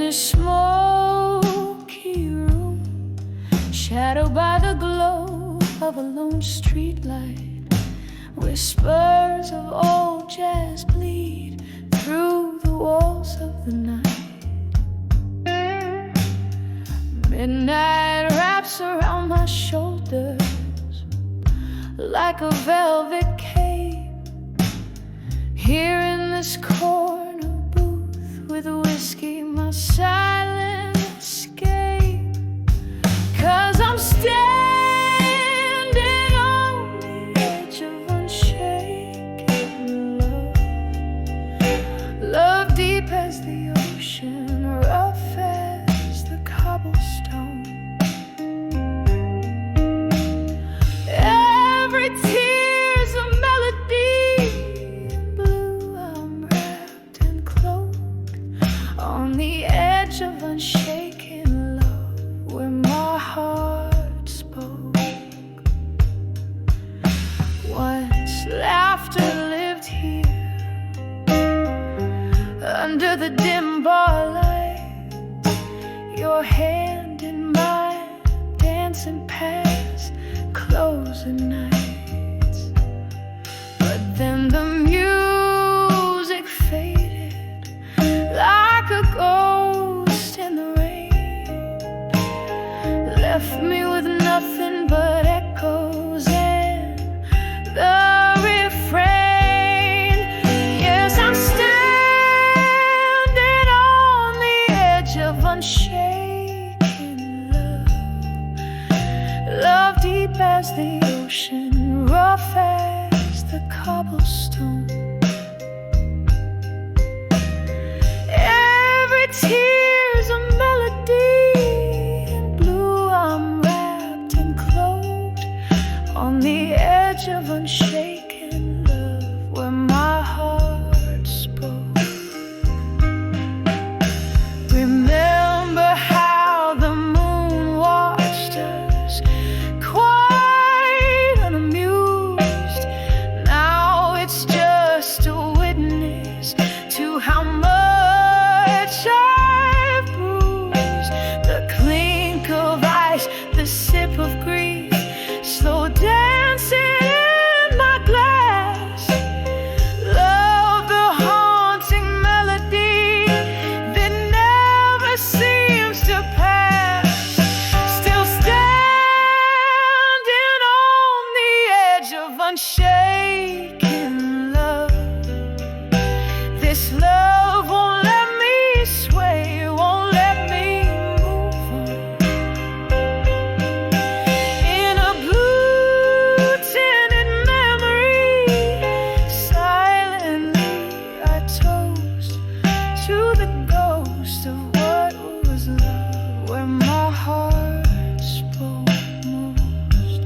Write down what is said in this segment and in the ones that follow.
this smoky room, shadowed by the glow of a lone streetlight. Whispers of old jazz bleed through the walls of the night. Midnight wraps around my shoulders like a velvet cape. Here in this corner booth with whiskey, my silent escape. 'Cause I'm standing on the edge of unshaken love. Love deep as the ocean, rough as the cobblestone. Every tear's a melody. Blue, I'm wrapped and cloaked on the edge of unshaken love, where my heart spoke. Once laughter lived here, under the dim bar light. Your hand in mine, dancing past closing nights. But then the music faded like a ghost in the rain, left me with nothing but echoes and the refrain. Yes, I'm standing on the edge of unshaken love. Love deep as the ocean, rough as the cobblestone. Every tear's a melody. In blue, I'm wrapped and cloaked on the edge of unshaken love, where my heart spoke. Remember how the moon watched us, quite unamused. Now it's just a witness to how much I've bruised. The clink of ice, the sip of grief, slow dancing in my glass. Love, the haunting melody that never seems to pass. Still standing on the edge of unshaken love. This love won't let me sway, won't let me move on. In a blue tinted memory, silently I toast to the ghost of what was love, where my heart spoke most.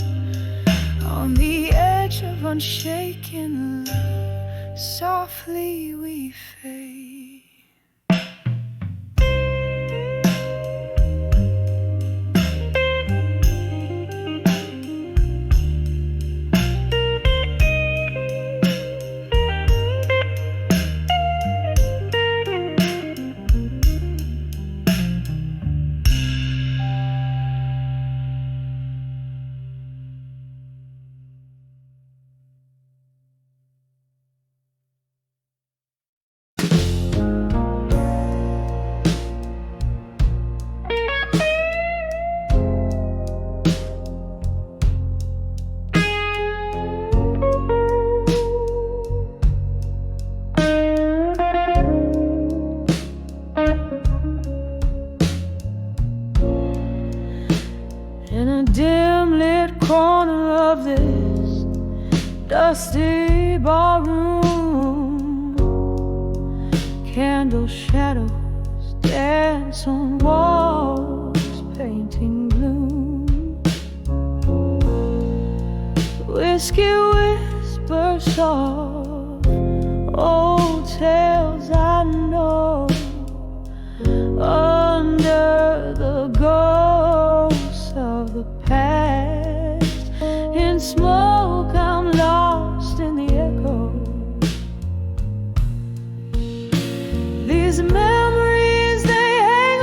On the edge of unshaken love, softly we fade. In a dim lit corner of this dusty barroom, candle shadows dance on walls, painting gloom. Whiskey whispers soft, old tales I know, under the ghosts of the past. In smoke, I'm lost in the echo. These memories, they hang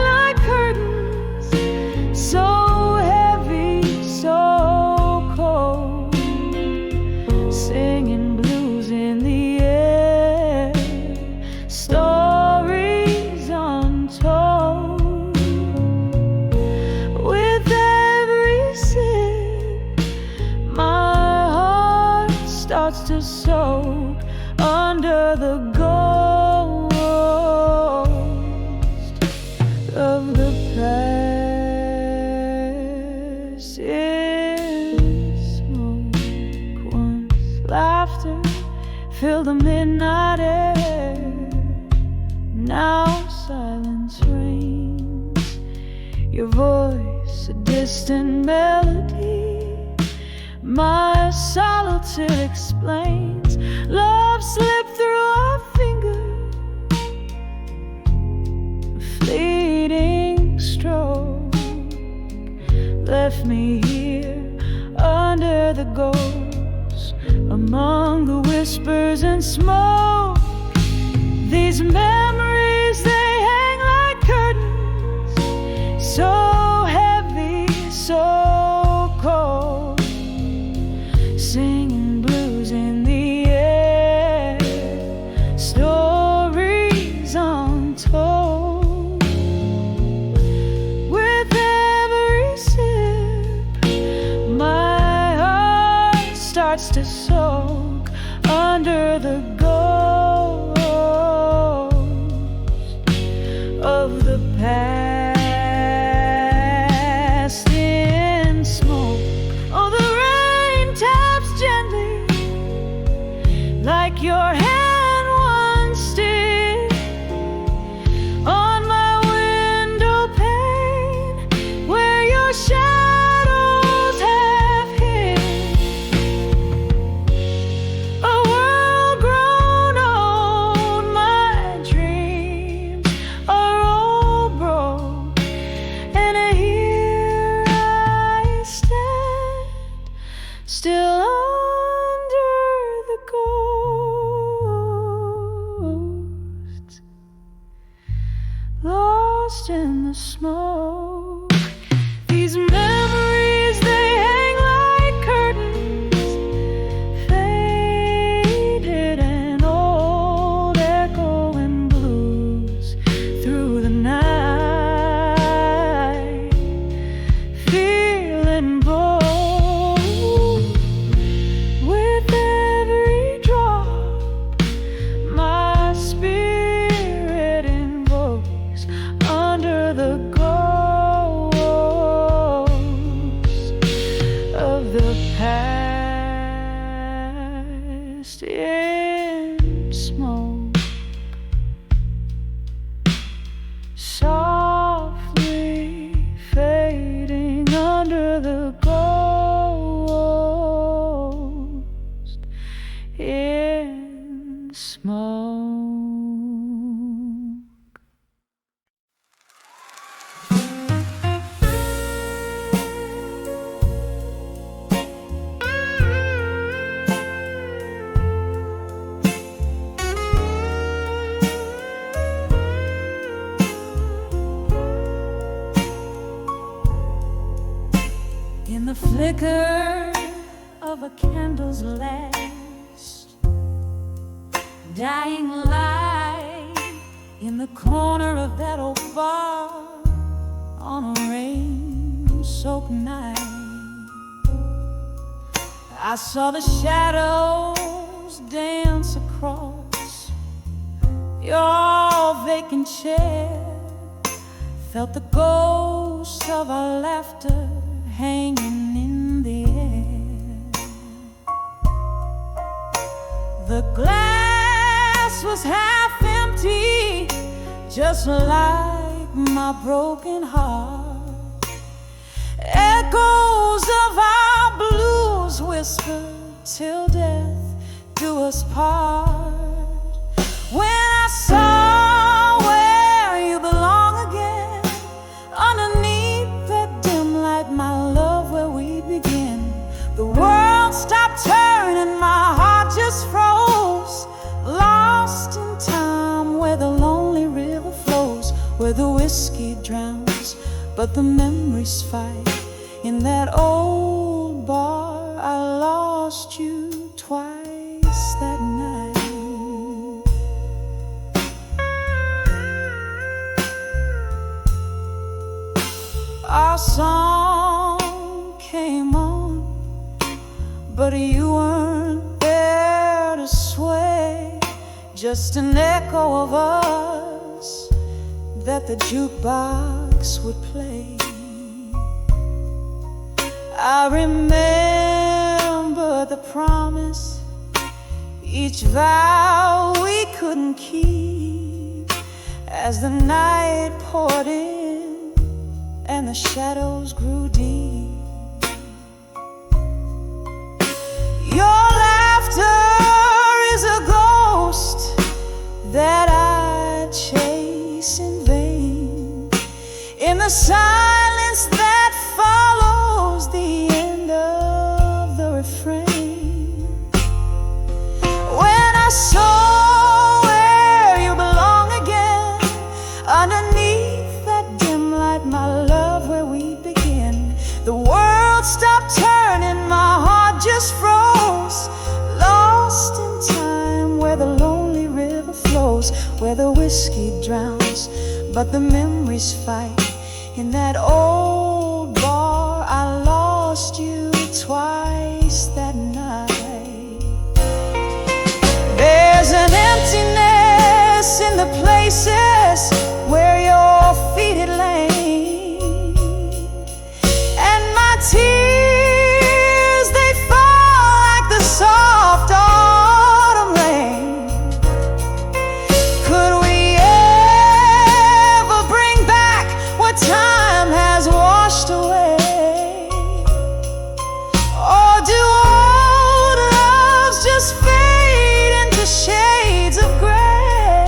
to soak under the ghost of the past. In smoke, once laughter filled the midnight air. Now silence reigns, your voice a distant melody. My solitude explains. Love slipped through our fingers, a fleeting stroke left me here under the ghosts, among the whispers and smoke. These memories, they hang like curtains, so heavy, so cold, singing blues in the air, stories untold. With every sip, my heart starts to soak under the ghost of the past. In smoke, oh, the rain taps gently, like your hand once did, on my window pane, where your shadows have hid. A world grown old, my dreams are all broke, and here I stand, still under the ghost, lost in the smoke. These memories, they hang like curtains, faded and old, echoing blues through the night, feeling bold. With every drop, my spirit invokes under the ghost of the past. In smoke, softly fading under the ghost. In smoke. In the flicker of a candle's last dying light, in the corner of that old bar on a rain-soaked night, I saw the shadows dance across your vacant chair, felt the ghost of our laughter hanging in the air. The glass was half empty, just like my broken heart. Echoes of our blues whispered till death do us part. When I saw where you belong again, underneath that dim light, my love, where we begin, the world stopped turning, my heart just froze, lost in time where the lonely river flows, where the whiskey drowns but the memories fight. In that old bar I lost you twice that night. Our song came on, but you weren't there just an echo of us that the jukebox would play. I remember the promise, each vow we couldn't keep, as the night poured in and the shadows grew deep. Your laughter is a ghost that I chase in vain, in the silence that follows the end of the refrain. When I saw where you belong again, underneath that dim light, my love, where we begin, the world stopped turning, my heart just froze, lost in time where the lonely river flows, where the whiskey drowns but the memories fight. In that old bar I lost you twice that night. There's an emptiness in the places where your feet had lain, and my tears, they fall like the soft autumn rain. Could we ever bring back what time has washed away? Or do old loves just fade into shades of gray?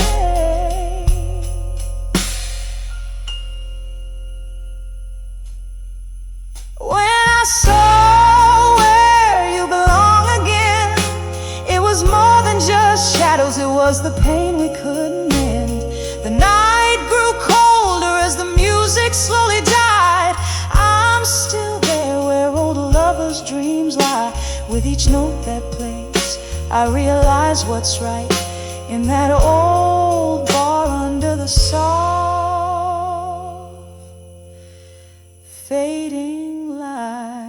When I saw where you belong again, it was more than just shadows, it was the pain we couldn't mend. The night grew colder as the music slowly died. I'm still there where old lovers' dreams lie. With each note that plays, I realize what's right in that old bar under the soft fading light.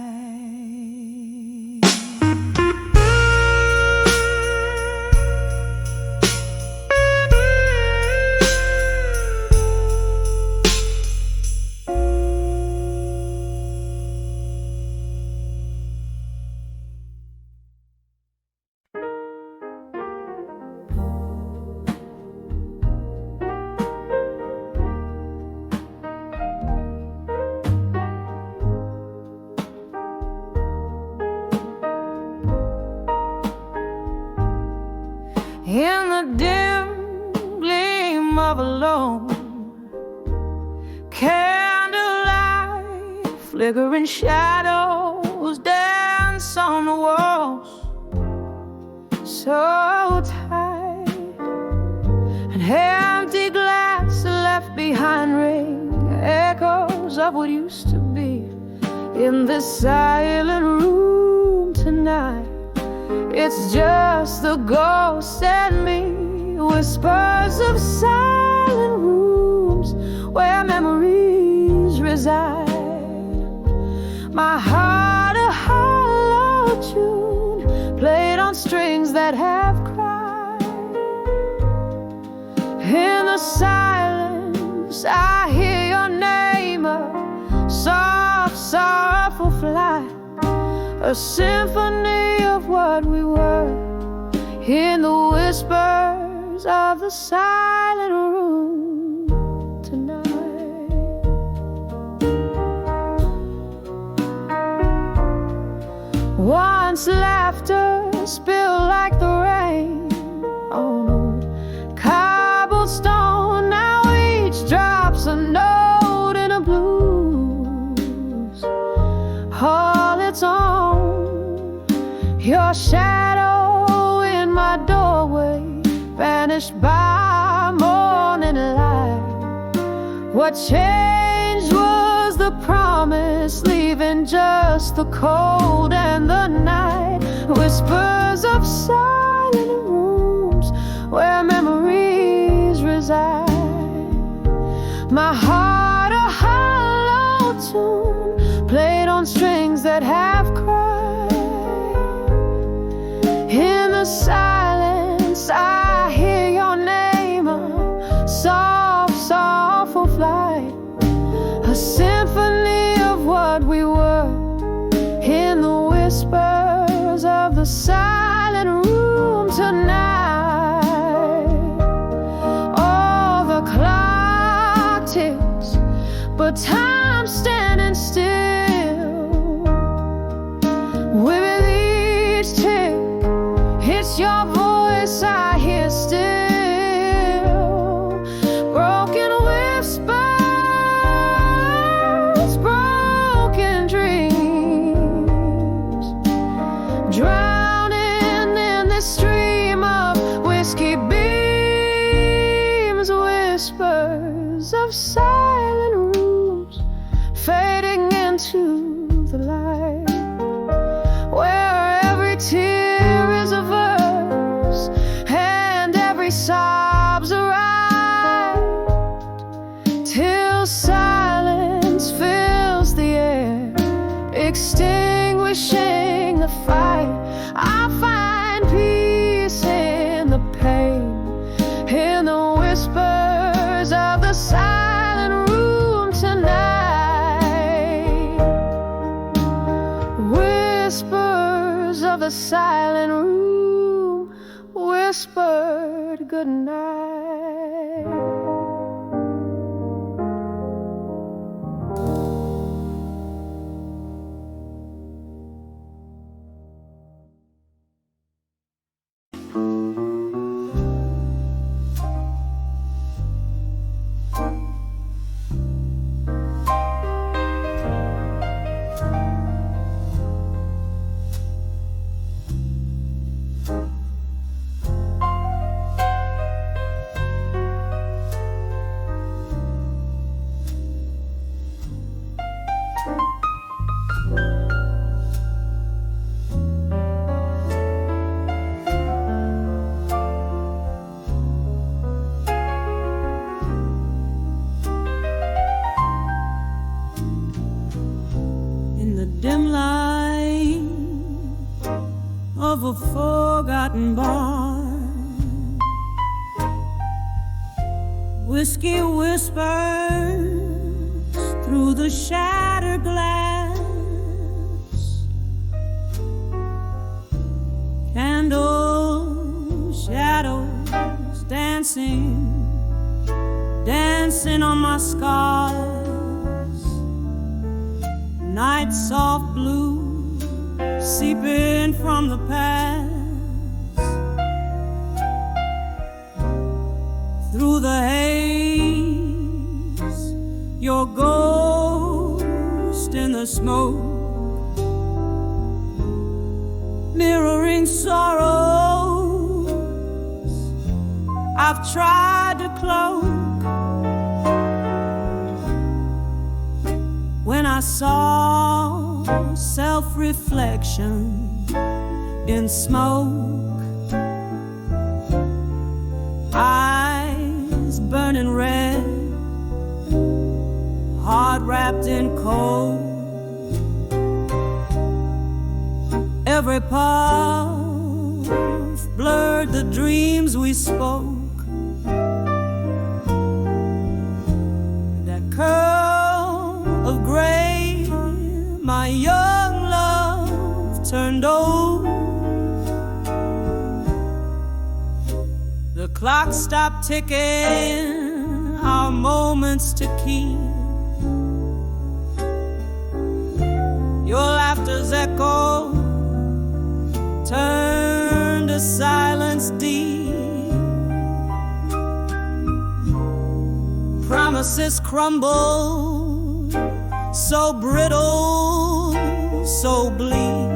In the dim gleam of a lone candlelight, flickering shadows dance on the walls, so tight. An empty glass left behind ring echoes of what used to be in this silent room tonight. It's just the ghost and me, whispers of silent rooms where memories reside. My heart a hollow tune played on strings that have cried. In the silence I hear your name, a soft, sorrowful flight, a symphony of what we were, in the whispers of the silent room tonight. Once laughter spilled like the rain on cobblestone, now each drops a note in a blues all its own. Your shadow in my doorway vanished by morning light. What changed was the promise, leaving just the cold and the night. Whispers of silent rooms where memories reside. My heart a hollow tune played on strings that have cried. In the silence I hear your whispers of silent rooms fading into the light, where every tear is a verse and every sob's a rhyme, till silence fills the air, extinguishing the fire. I find peace in the pain, in the whispers of the silent room tonight. Whispers of the silent room whispered goodnight. Dim light of a forgotten bar, whiskey whispers through the shattered glass, candle shadows dancing on my scars. Night soft blue seeping from the past, through the haze, your ghost in the smoke, mirroring sorrows I've tried to cloak. When I saw self-reflection in smoke, eyes burning red, heart wrapped in cold, every puff blurred the dreams we spoke. That curl of gray, my young love turned old. The clock stopped ticking, our moments to keep. Your laughter's echo turned to silence deep. Promises crumble, so brittle, so bleak.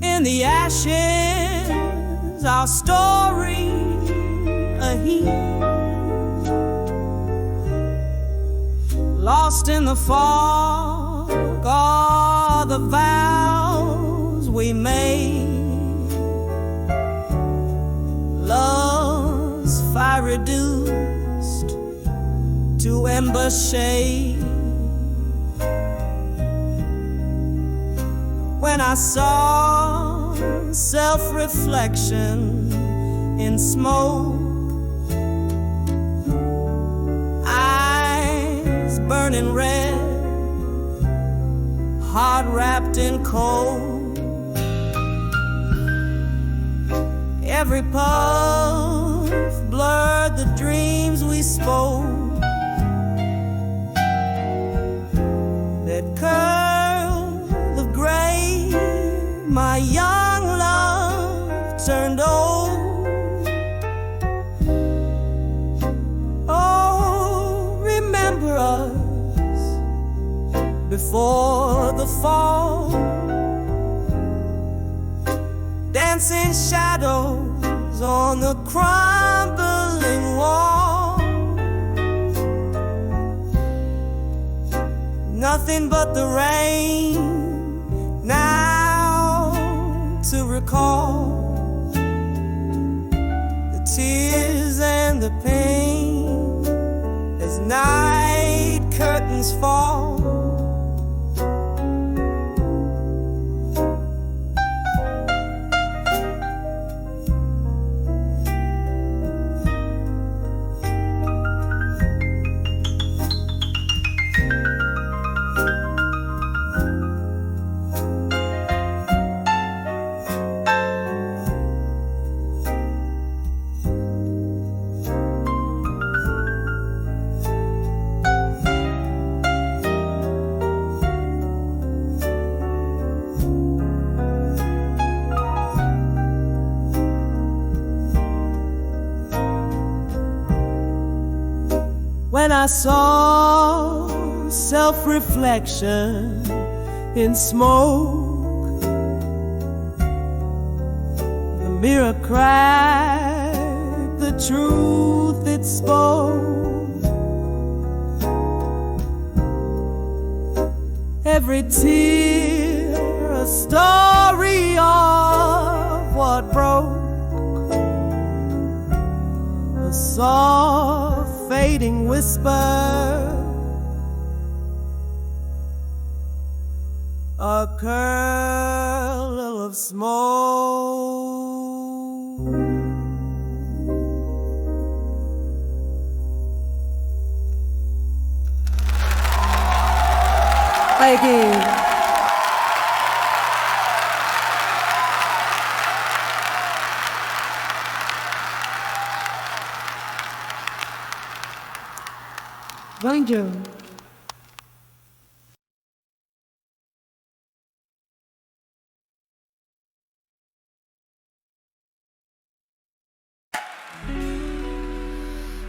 In the ashes, our story a heap. Lost in the fog are the vows we made. Love's fire reduced to ember shade. When I saw self-reflection in smoke, eyes burning red, heart wrapped in cold, every puff blurred the dreams we spoke. That curl of gray, my young love turned old. Oh, remember us before the fall, dancing shadows on the crumbling nothing but the rain now to recall the tears and the pain as night curtains fall. When I saw self-reflection in smoke, the mirror cracked the truth it spoke. Every tear a story of what broke, a soft fading whisper, a curl of smoke. Thank you. Bonjour.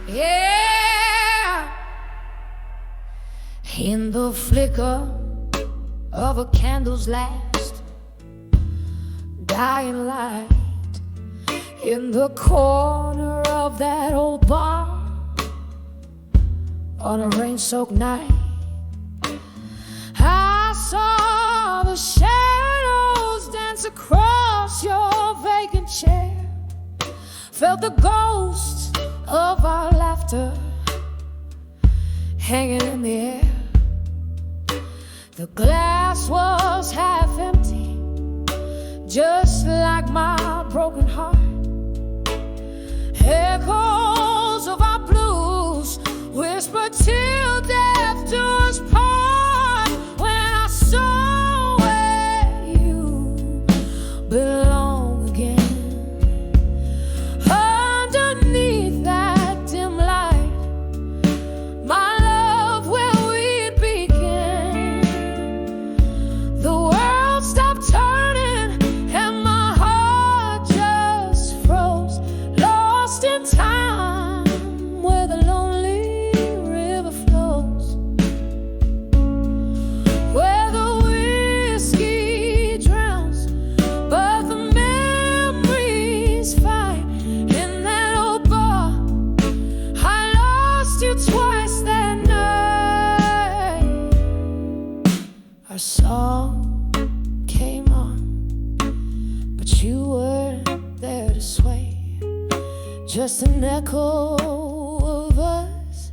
Yeah, in the flicker of a candle's last dying light, in the corner of that old bar on a rain-soaked night, I saw the shadows dance across your vacant chair, felt the ghosts of our laughter hanging in the air. The glass was half empty, just like my broken heart. Echoes of our blues whisper till death do us part. When I saw where you belong again, underneath that dim light, my love, where we'd begin. The world stopped turning and my heart just froze, lost in time where the lonely river flows, where the whiskey drowns but the memories fight. In that old bar I lost you twice that night. Our song came on, but you weren't there to sway, just an echo of us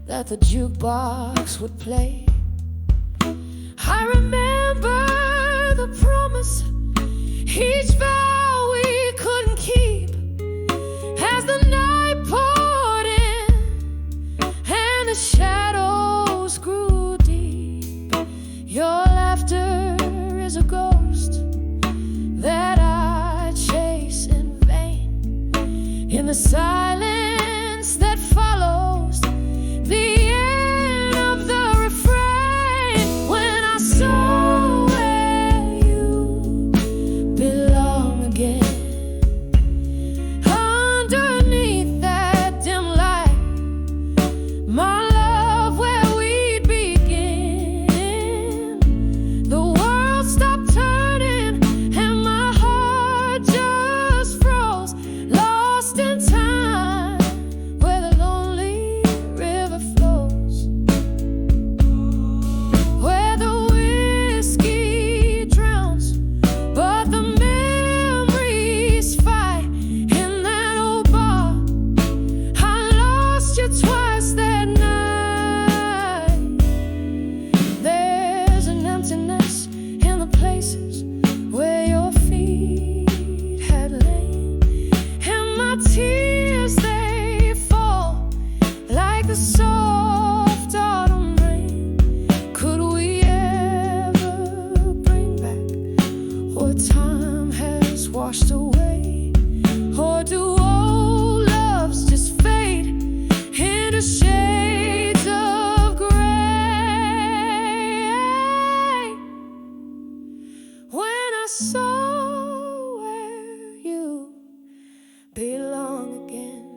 that the jukebox would play. I remember the promise, each vow we couldn't keep, as the night poured in and the shadows grew deep. Your laughter is a ghost that I chase in vain, in the silence that follows the end of the refrain. When I saw where you belong again, underneath that dim light, my love, where we'd begin. The world stopped turning and my heart just froze, lost in time the soft autumn rain. Could we ever bring back what time has washed away? Or do old loves just fade into shades of gray? When I saw where you belong again,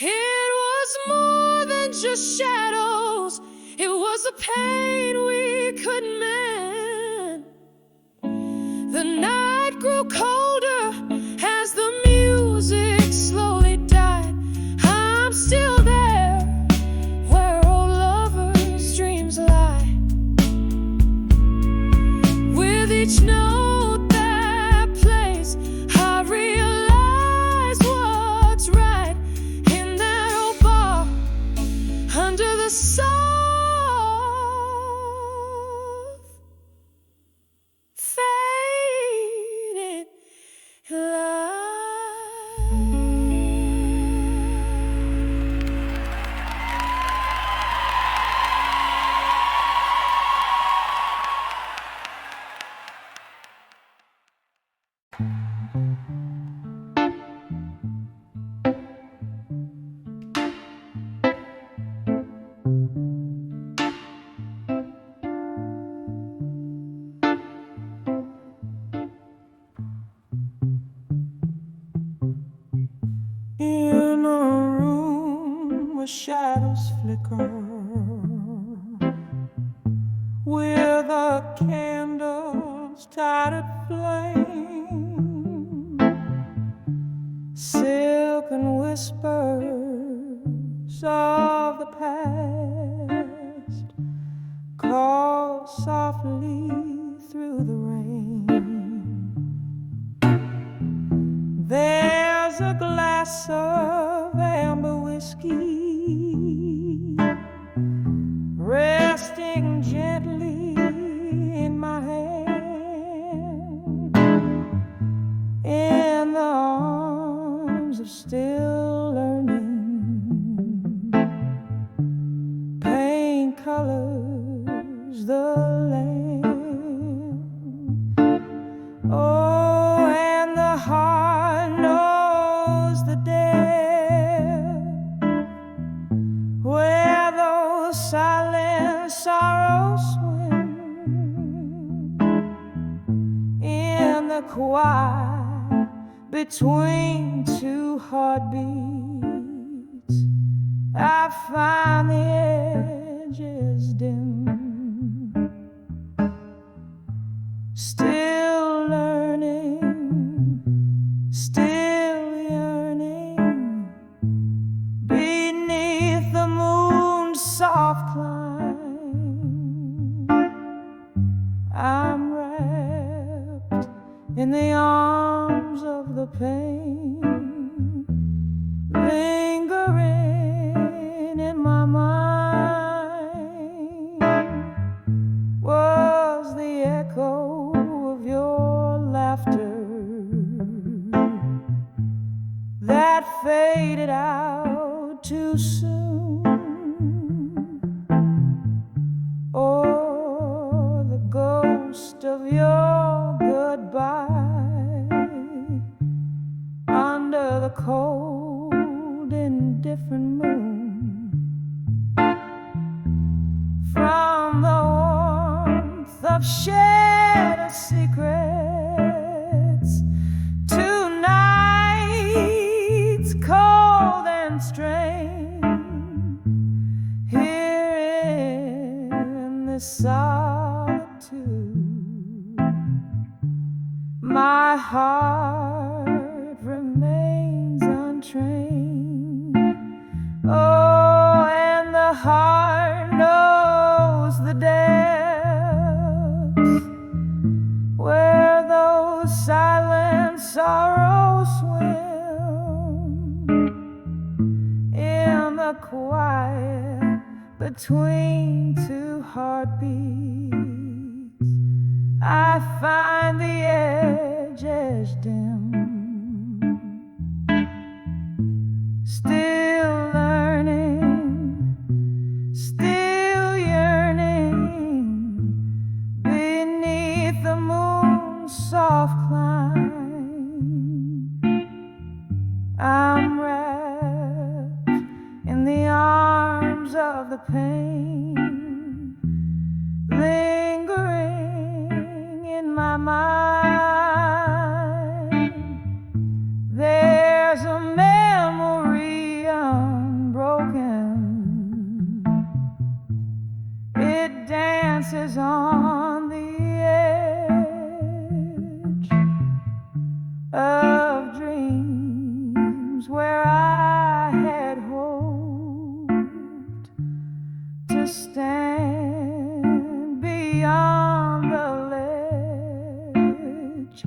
it was more than just shadows, it was a pain we couldn't mend. The night grew colder as the music slowly died. I'm still there where old lovers' dreams lie. With each note that plays, I realize what's right in that old bar under the soft faded light. In a room where shadows flicker, with the candles tied at flame, silken whispers of the past call softly through the rain. There's a glass of amber whiskey resting gently in my hand, in the arms of still learning. Paint colors the land. Oh, and the heart knows the depth where those silent sorrows swim in the quiet between two heartbeats. I find the edges dim, still learning, still yearning beneath the moon's soft climb. I'm wrapped in the arms of the pain, lingering in my mind was the echo of your laughter that faded out too soon, or the ghost of your goodbye under the cold indifferent moon. From the warmth of shared secrets to nights cold and strange, here in this solitude, my heart remains untrained. Oh, and the heart knows the depths where those silent sorrows swim in the quiet between two heartbeats. I find the edges dim, still learning, I'm wrapped in the arms of the pain, lingering in my mind. There's a memory unbroken. It dances on the edge of dreams where I had hoped to stand beyond the ledge.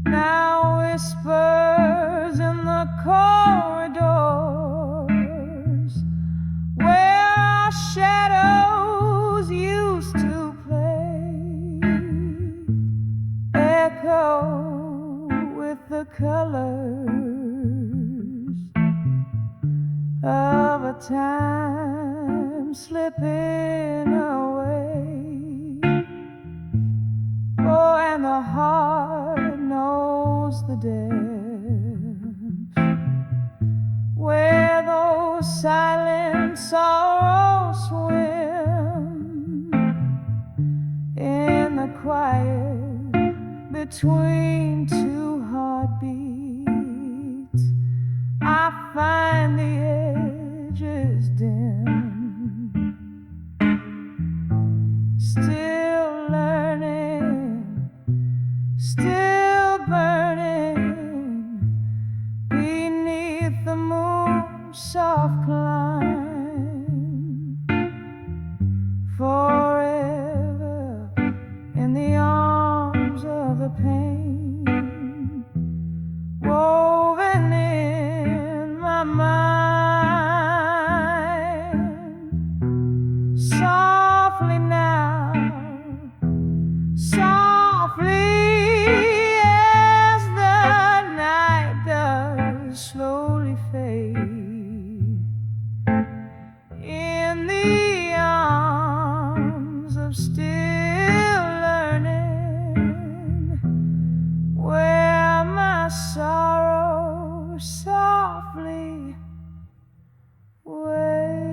Now whispers in the corridors where our shadows used to play echo with the colors of a time slipping away. Oh, and the heart knows the depths where those silent sorrows swim in the quiet between two heartbeats. I find the edges dim, still learning, still burning beneath the moon's soft climb, forever in the arms of the pain, woven in my mind. Softly now, softly as the night does slowly fade, in the arms of still learning, where my sorrow softly waits.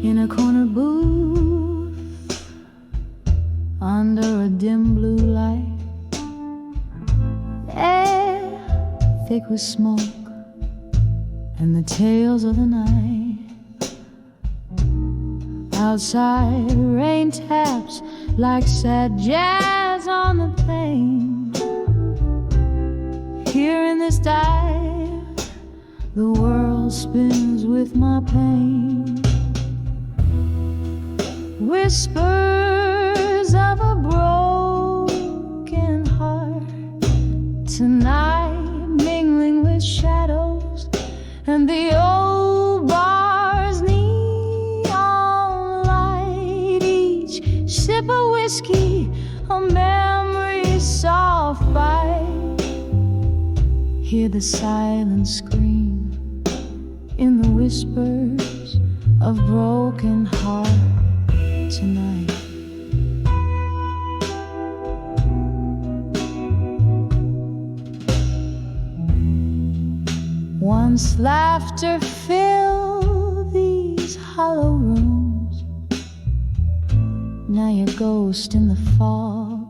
In a corner booth under a dim blue light, air thick with smoke and the tales of the night. Outside rain taps like sad jazz on the plain. Here in this dive, the world spins with my pain. Whispers of a broken heart tonight, mingling with shadows and the old bar's neon light. Each sip of whiskey, a memory's soft bite. Hear the silent scream in the whispers of broken heart tonight. Once laughter filled these hollow rooms, now you're ghost in the fog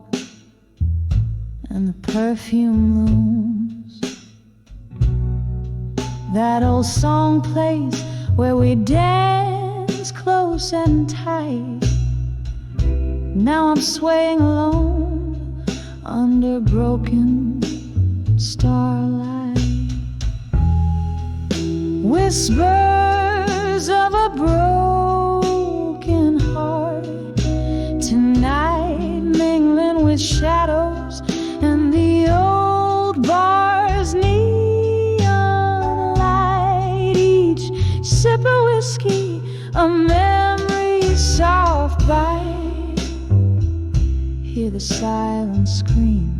and the perfume rooms. That old song plays where we dance close and tight. Now I'm swaying alone under broken starlight. Whispers of a broken heart tonight, mingling with shadows and the old bar's neon light. Each sip of whiskey, a memory's soft bite. Hear the silence scream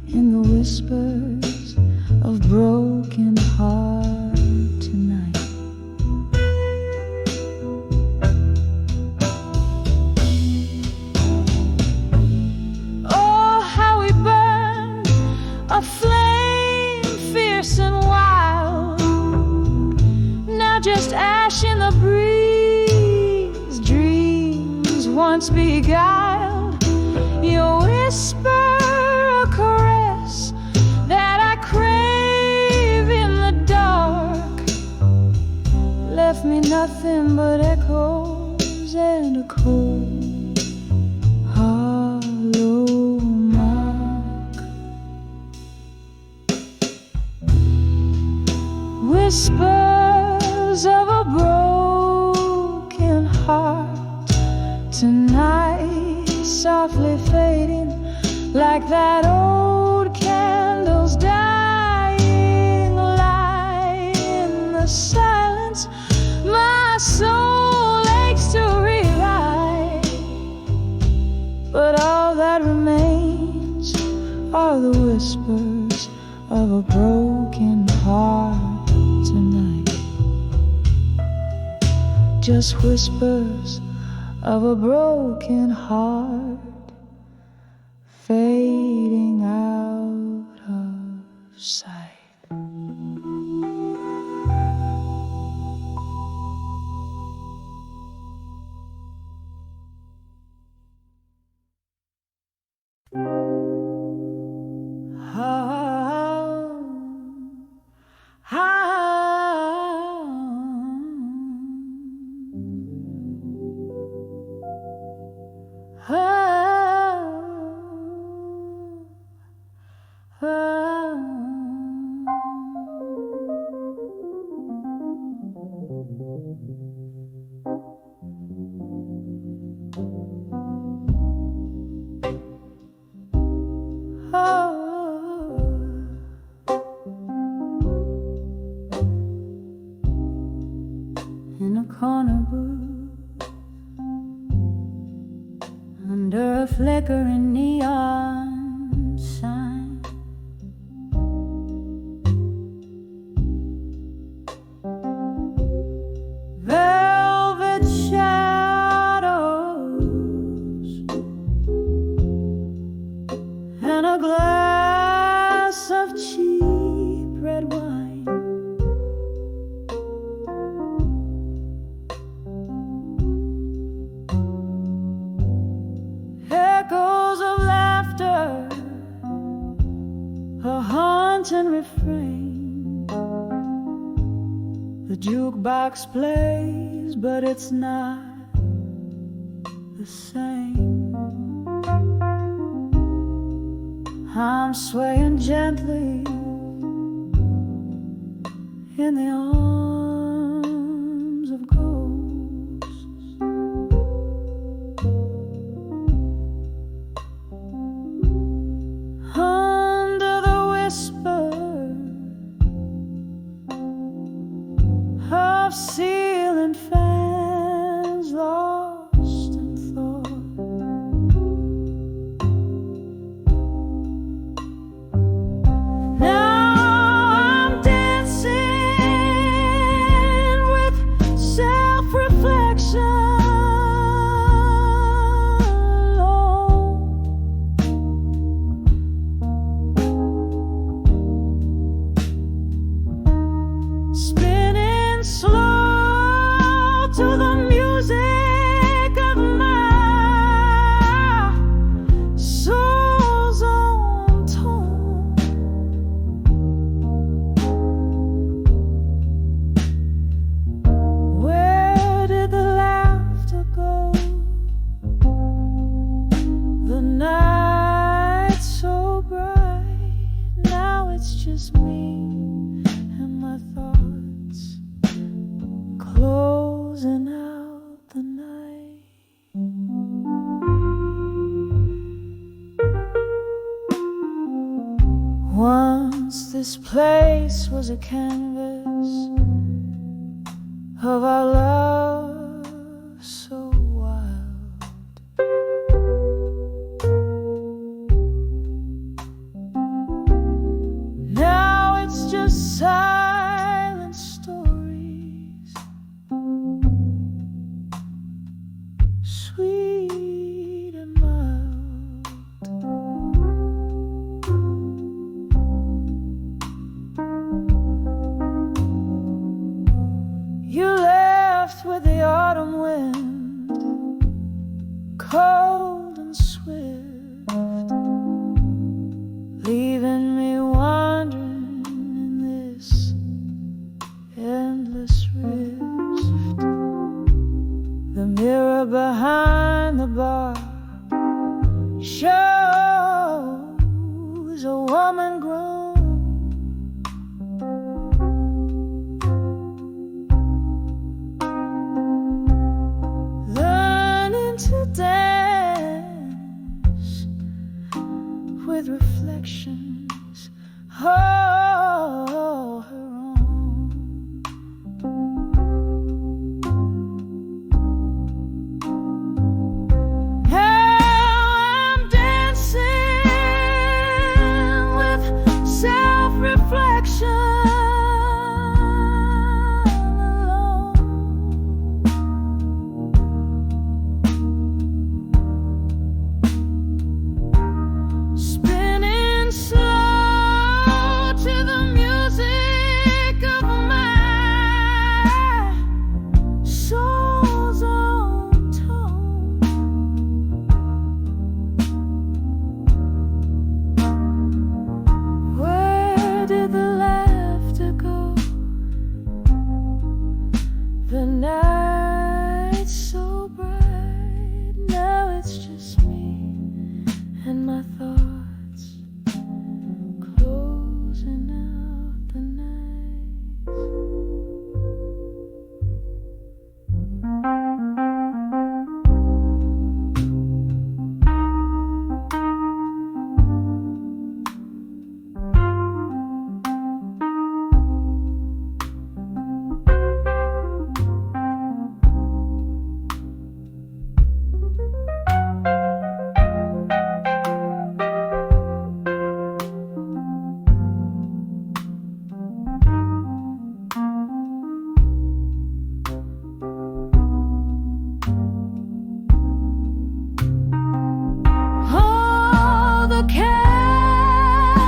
in the whispers of broken heart tonight. Oh, how we burn, a flame fierce and wild. Now just ash in the breeze, dreams once beguiled. Your whisper, a caress that I crave in the dark, left me nothing but echoes and a cold, hollow mark. Whispers of a broken heart tonight, softly fading like that old candle's dying light. In the silence, my soul aches to rewrite, but all that remains are the whispers of a broken heart tonight. Just whispers of a broken heart fading out of sight. In a corner booth, under a flickering neon sign, velvet shadows and a glass of cheap red wine. Echoes of laughter, a haunting refrain. The jukebox plays, but it's not the same. I'm swaying gently in the arms of ghosts. Under the whisper of ceiling fans, lost in thought. Now I'm dancing it's just me and my thoughts closing out the night. Once this place was a canvas of our love so wild. Now it's just silent stories, sweet and mild. You left with the autumn wind, cold and swift, leaving me wandering in this endless rift. The mirror behind the bar shows a woman grown, to dance with reflections all her own. Now I'm dancing with self-reflection. The night's so bright, now it's just me and my thoughts closing out the night.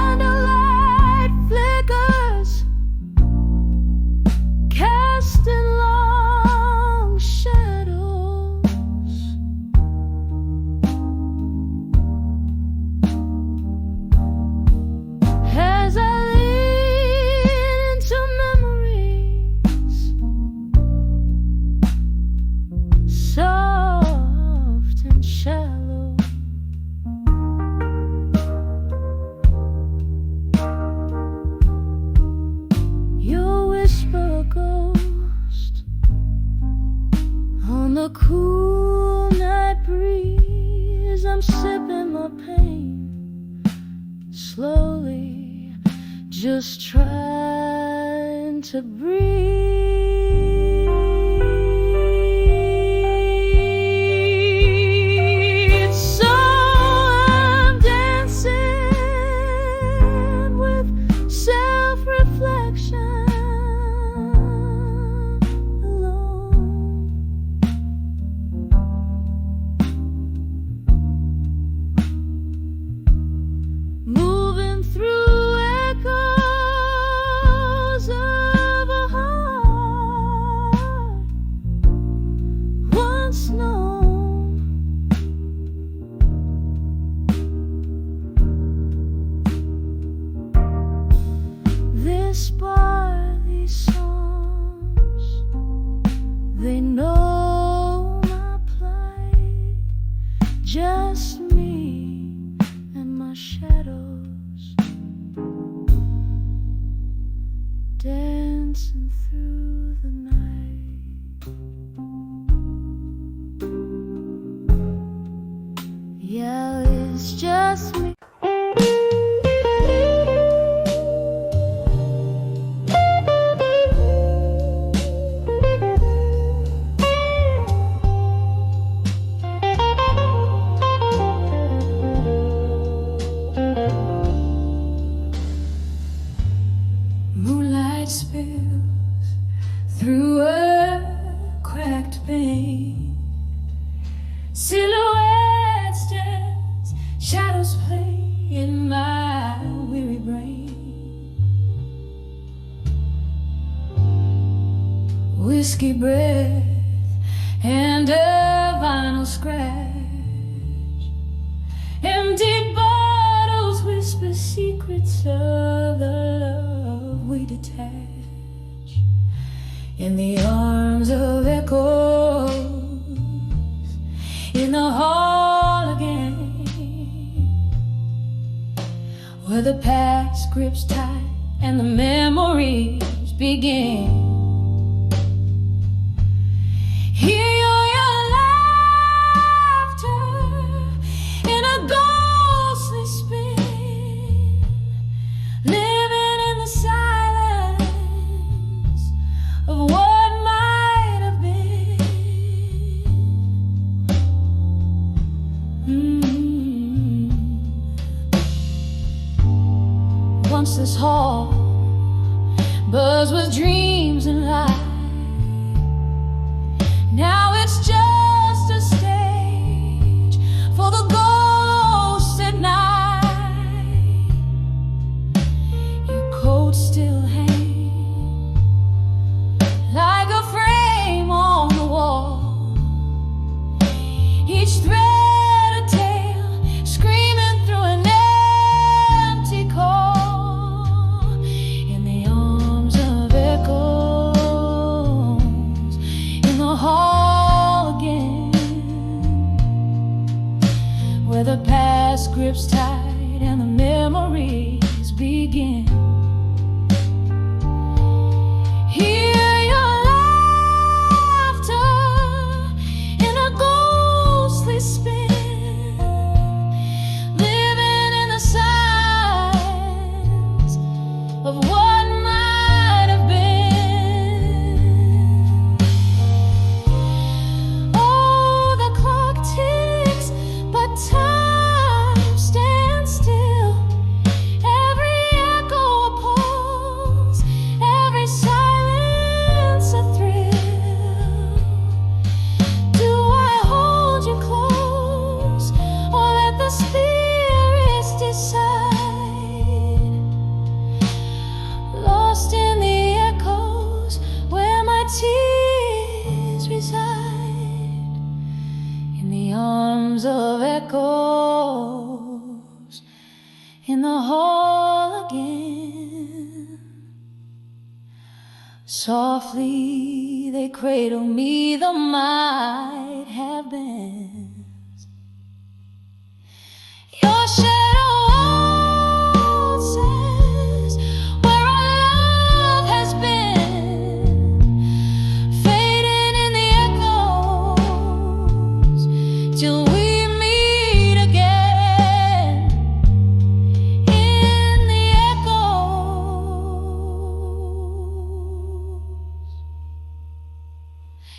Candlelight flickers, casting long shadows. As I lean into memories, soft and shallow. Your whisper a ghost on the cool night breeze. I'm sipping my pain slowly, just trying to breathe. So I'm dancing with self-reflection alone. Moving through echoes of a heart once known. This bar, these songs, they know my plight. Just me and my shadows Shadows play in my weary brain. Whiskey breath and a vinyl scratch. Empty bottles whisper secrets of the love we detach. In the arms of echoes, in the hall again, where the past grips tight and the memories begin. Hear your laughter in a ghostly spin, living in the silence of what might have been. Once this hall buzzed with dreams and light. Now it's just a stage for the ghosts at night. Your coat still hangs like a frame on the wall. Each thread a tale screaming through an empty call. In the arms of echoes, in the hall again, where the past grips tight and the memories begin. Hear your laughter in a ghostly spin, living in the silence of what might have been. Oh, the clock ticks, but time stands still. Every echo a pulse, every silence a thrill. Do I hold you close, or let the spirits decide? Lost in the echoes where my tears reside. In the arms of echoes, in the hall again. Softly they cradle me, the might have been. Your shadow waltzes where our love has been, fading in the echoes till we meet again. In the echoes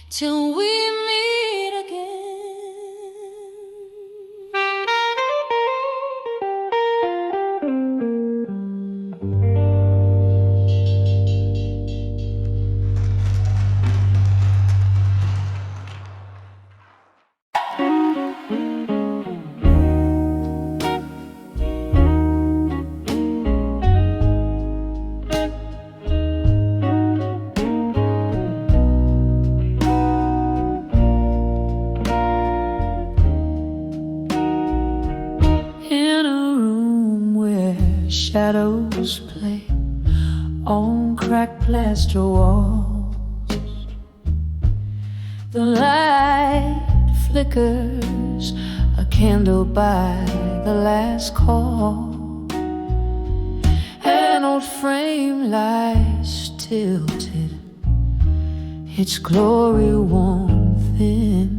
till we meet again. In a room where shadows play on cracked plaster walls, the light flickers, a candle by the last call. An old frame lies tilted, its glory worn thin,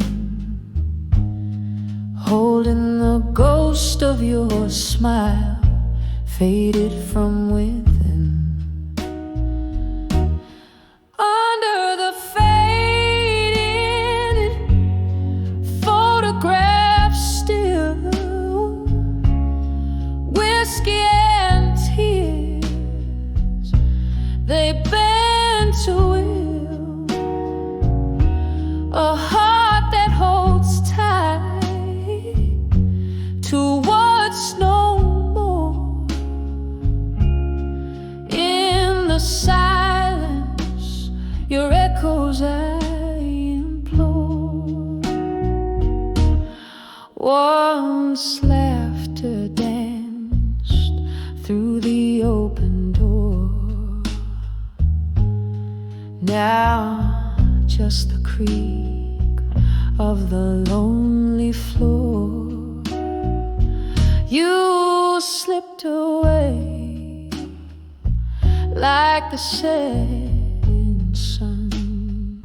holding the ghost of your smile, faded from within. Under the faded photograph still, whiskey and tears, they bend to will, a heart that holds tight to what now just the creak of the lonely floor. You slipped away like the setting sun,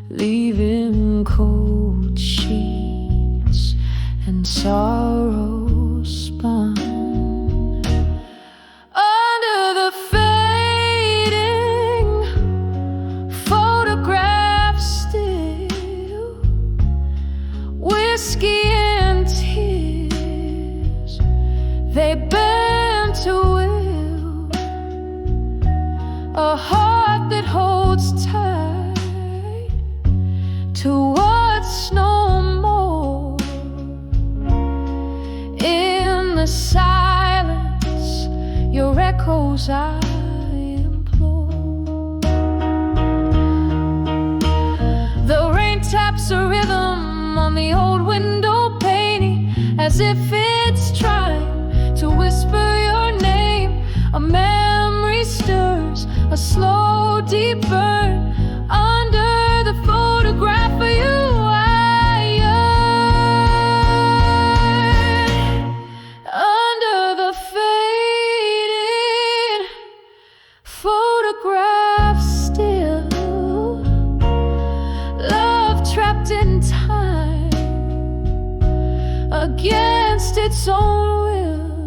leaving cold sheets and sorrow spun under the fading photograph still. Whiskey and tears, they bend to will, a heart that holds tight to what's no more. In the silence, your echoes I implore. The rain taps a rhythm on the old window painting, as if it's trying to whisper your name. A memory stirs, a slow deep burn under the photograph of you. I yearn under the faded photograph still. Love trapped in time against its own will,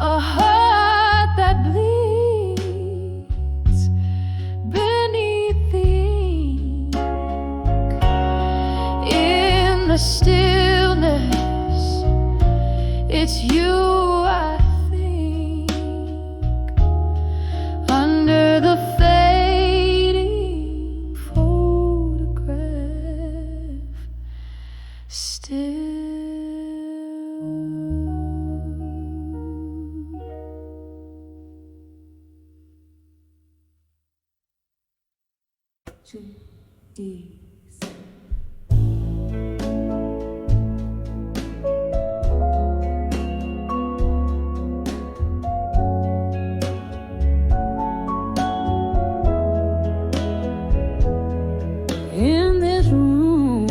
a heart that bleeds beneath the ink. In the stillness, it's you I think, under the fading photograph still. In this room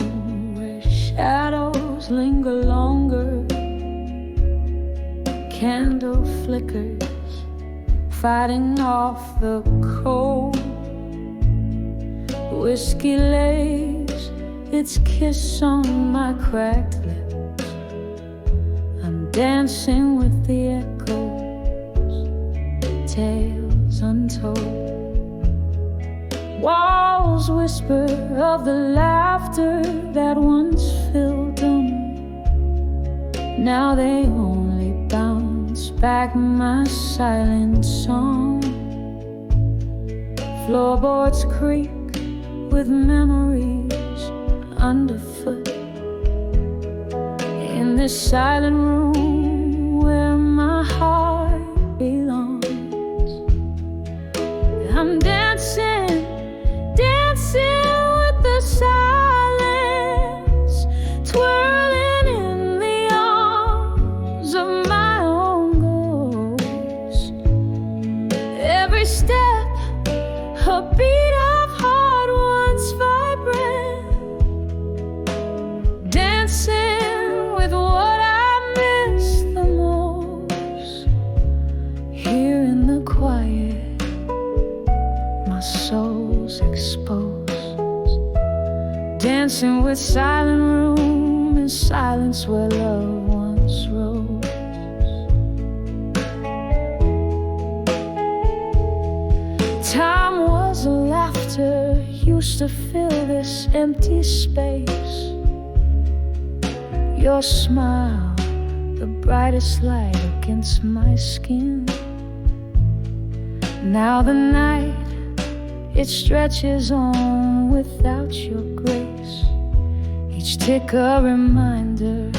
where shadows linger longer, candle flickers fighting off the cold. Whiskey lays its kiss on my cracked lips. I'm dancing with the echoes, tales untold. Walls whisper of the laughter that once filled them. Now they only bounce back my silent song. Floorboards creak with memories underfoot. In this silent room where my heart belongs, I'm dancing, dancing with the silence, twirling in the arms of my own ghost. Every step, a beat of heart once vibrant, dancing with what I miss the most. Here in the quiet, my soul's exposed, dancing with silent room in silence where love once rose. Time was laughter, used to fill this empty space. Your smile, the brightest light against my skin. Now the night, it stretches on without your grace. Each tick a reminder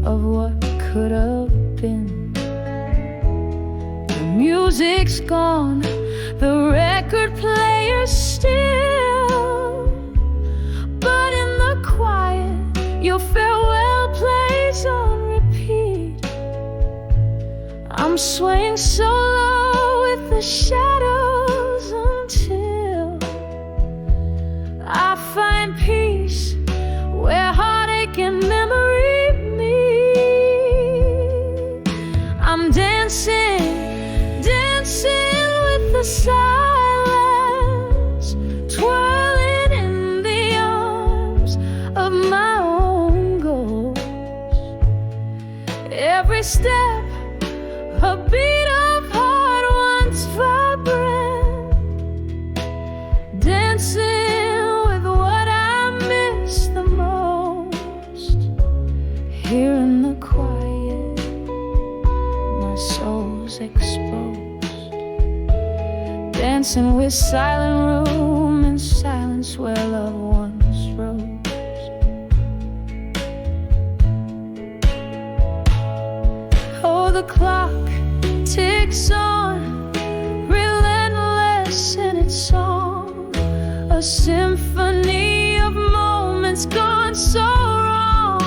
of what could have been. The music's gone, the record player's still, but in the quiet, your farewell plays on repeat. I'm swaying so low with the shadows Every step, a beat of heart once vibrant, dancing with what I miss the most. Here in the quiet, my soul's exposed, dancing with silent room and silence where love once rose. Oh, the clock ticks on, relentless in its song, a symphony of moments gone so wrong.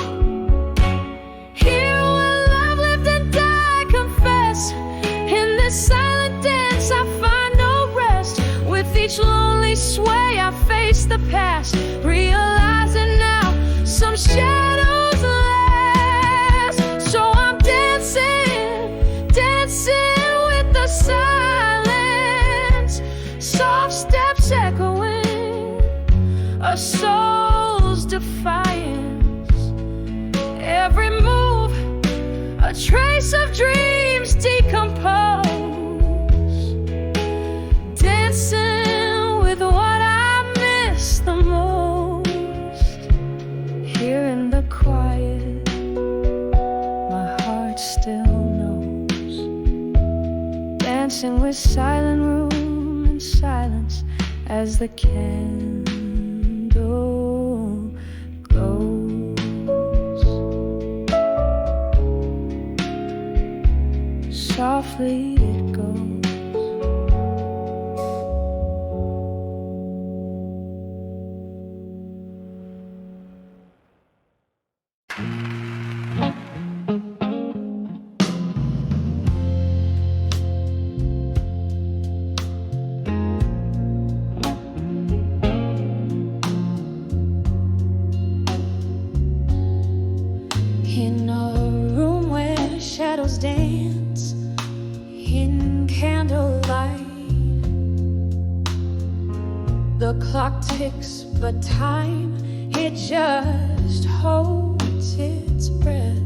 Here where love lived and died, confess, in this silent dance I find no rest. With each lonely sway I face the past, realizing now some shadows last. So I'm dancing with the silence, soft steps echoing a soul's defiance. Every move, a trace of dreams decompose, dancing with what I miss the most. Here in the quiet, my heart still knows, dancing with silent room and silence as the candle glows. Softly it goes. In a room where shadows dance in candlelight, the clock ticks, but time, it just holds its breath.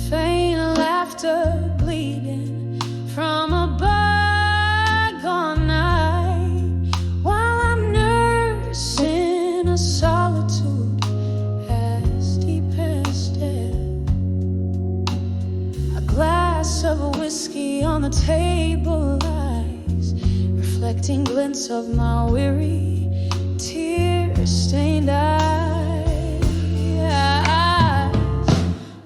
Faint laughter bleeding from a bygone night, while I'm nursing a solitude as deep as death. A glass of whiskey on the table lies, reflecting glints of my weary, tear-stained eyes.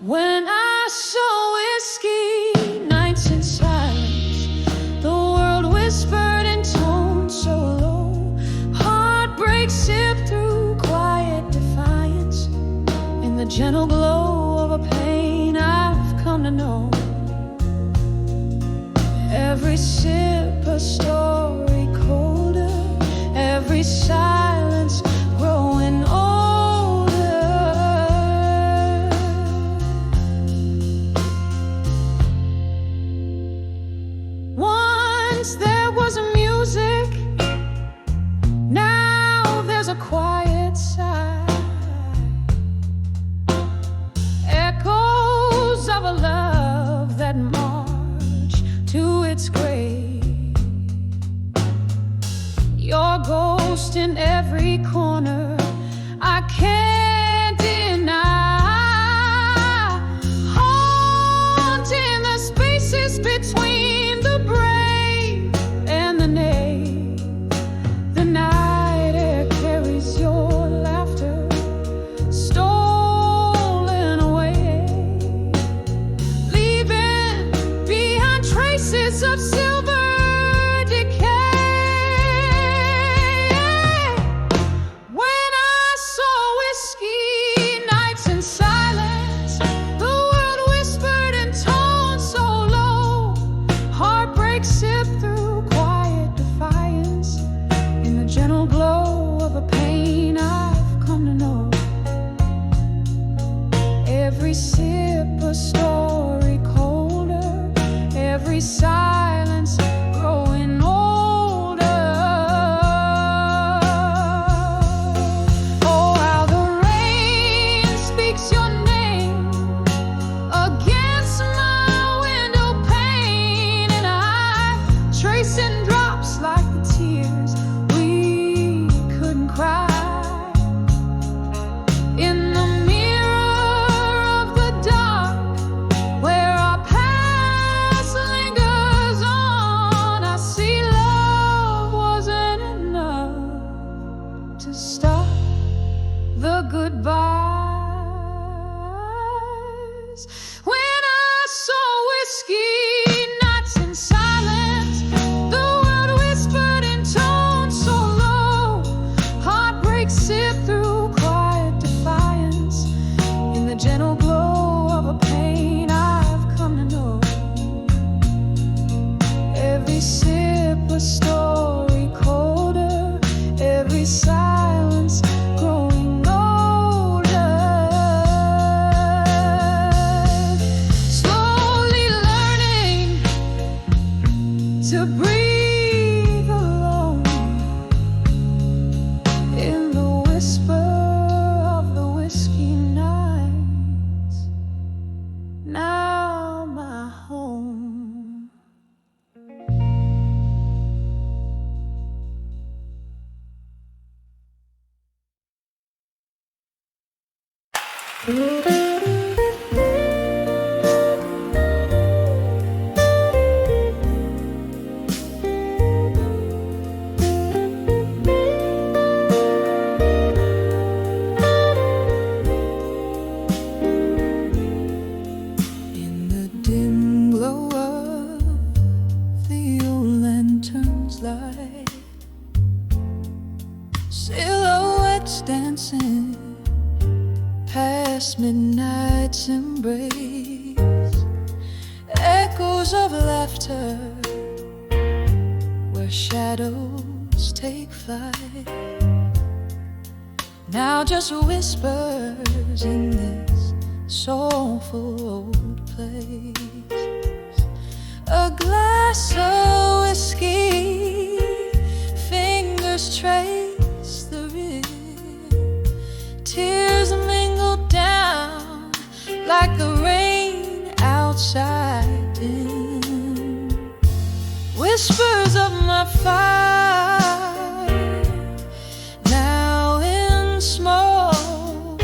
When I saw whiskey, nights in silence, the world whispered in tones so low. Heartbreak sipped through quiet defiance, in the gentle glow of a pain I've come to know. Every sip a story colder, every silence growing older. Once there was a music, now there's a quiet sigh, echoes of a love that march to its grave. Your ghost in every corner, I can't deny, haunting the spaces between the brave and the knave. The night air carries your laughter, stolen away, leaving behind traces of silver decay. When I saw whiskey, nights in silence, the world whispered in tones so low. Heartbreak sipped through quiet defiance, in the gentle glow of a pain I've come to know. Every sip a story colder, every silence growing older. Oh, how the rain speaks your name When I saw whiskey nights in silence, the world whispered in tones so low. Heartbreak sipped through quiet defiance in the gentle glow of a pain I've come to know. Every sip a story colder, every silence growing older. Slowly learning to breathe alone in the whisper of the whiskey nights. Now my home. In the dim glow of the old lantern's light, silhouettes dancing past midnight's embrace, echoes of laughter where shadows take flight. Now just whispers in this soulful old place. A glass of whiskey, fingers trace the rim, tears mingle down like the rain outside dim. Whispers of my fire, now in smoke,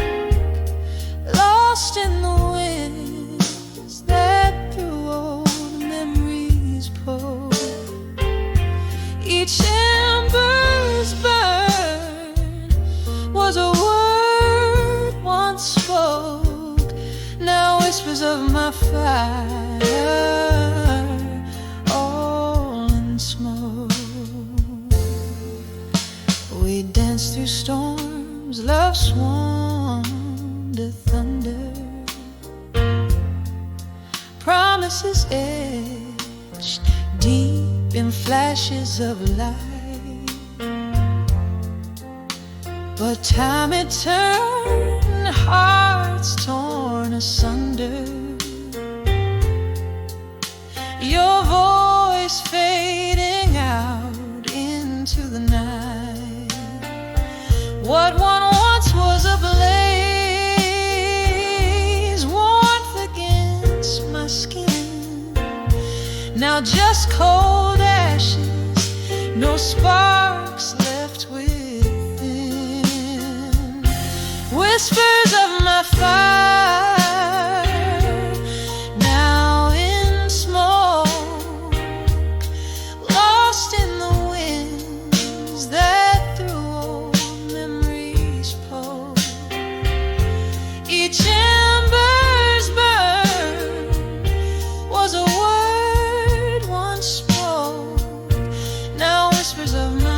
lost in the winds that through old memories poke. Each ember's burn was a word once spoke. Now whispers of my fire, all in smoke. We danced through storms, love sworn to thunder, promises etched deep in flashes of light. But time it turned, hearts torn asunder. Your voice fading out into the night. What one once was a blaze, warmth against my skin, now just cold ashes, no sparks left within. Whispers of my fire, now in smoke, lost in the winds that through old memories poke. Each ember's burn was a word once spoke. Now whispers of my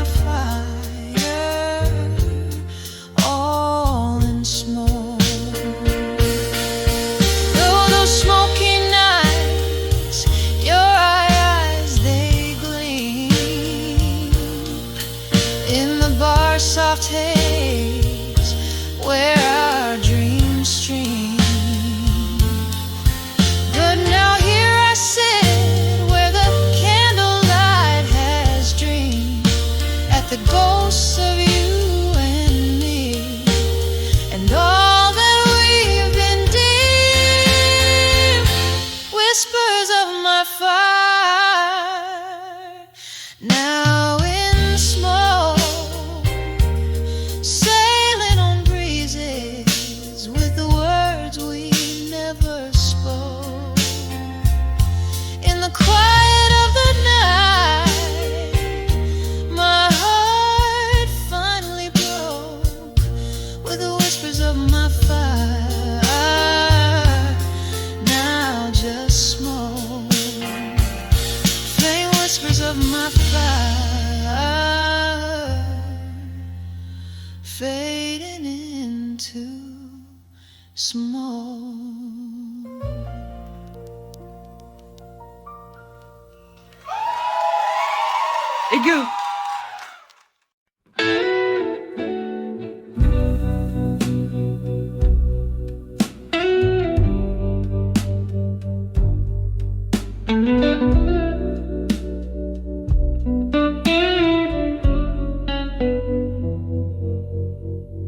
Aigu.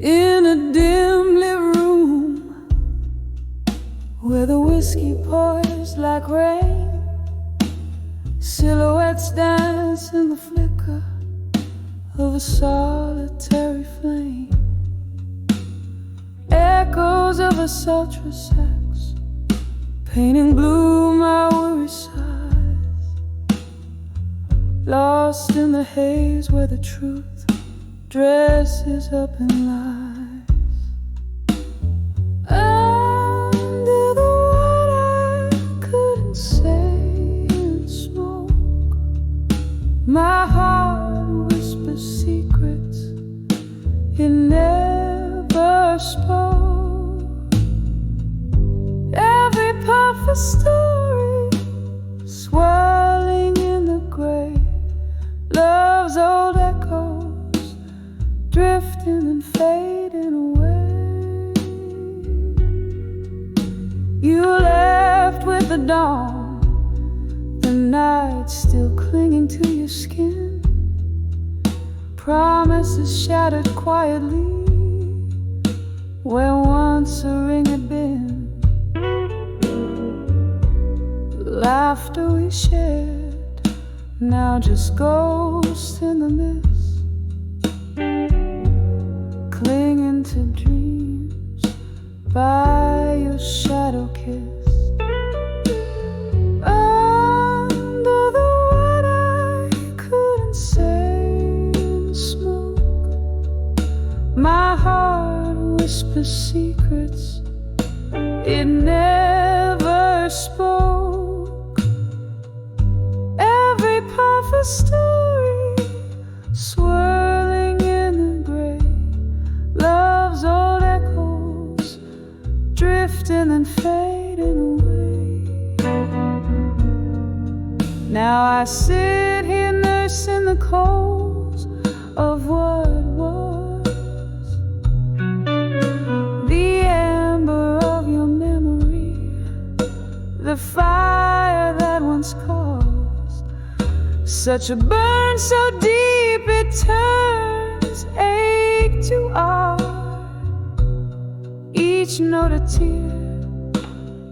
In a dim lit room where the whiskey pours like rain, silhouettes dance in the flicker of a solitary flame. Echoes of a sultry sax painting blue my weary sighs, lost in the haze where the truth dresses up in lies. Under the water I couldn't say in smoke, my heart whispers secrets it never spoke. Every puff a story swirling in the gray, love's old echoes drifting and fading away. You left with the dawn, the night still clinging to your skin, promises shattered quietly where once a ring had been. Laughter we shared, now just ghosts in the mist, clinging to dreams by your shadow kiss. Under the water I couldn't say in smoke, my heart whispers secrets it never spoke. Every puff a story swirling in the gray, love's old echoes drifting and fading away. Now I sit here nursing the coals of what was, the ember of your memory, the fire that once caused such a burn so deep it turns ache to art. Each note a tear,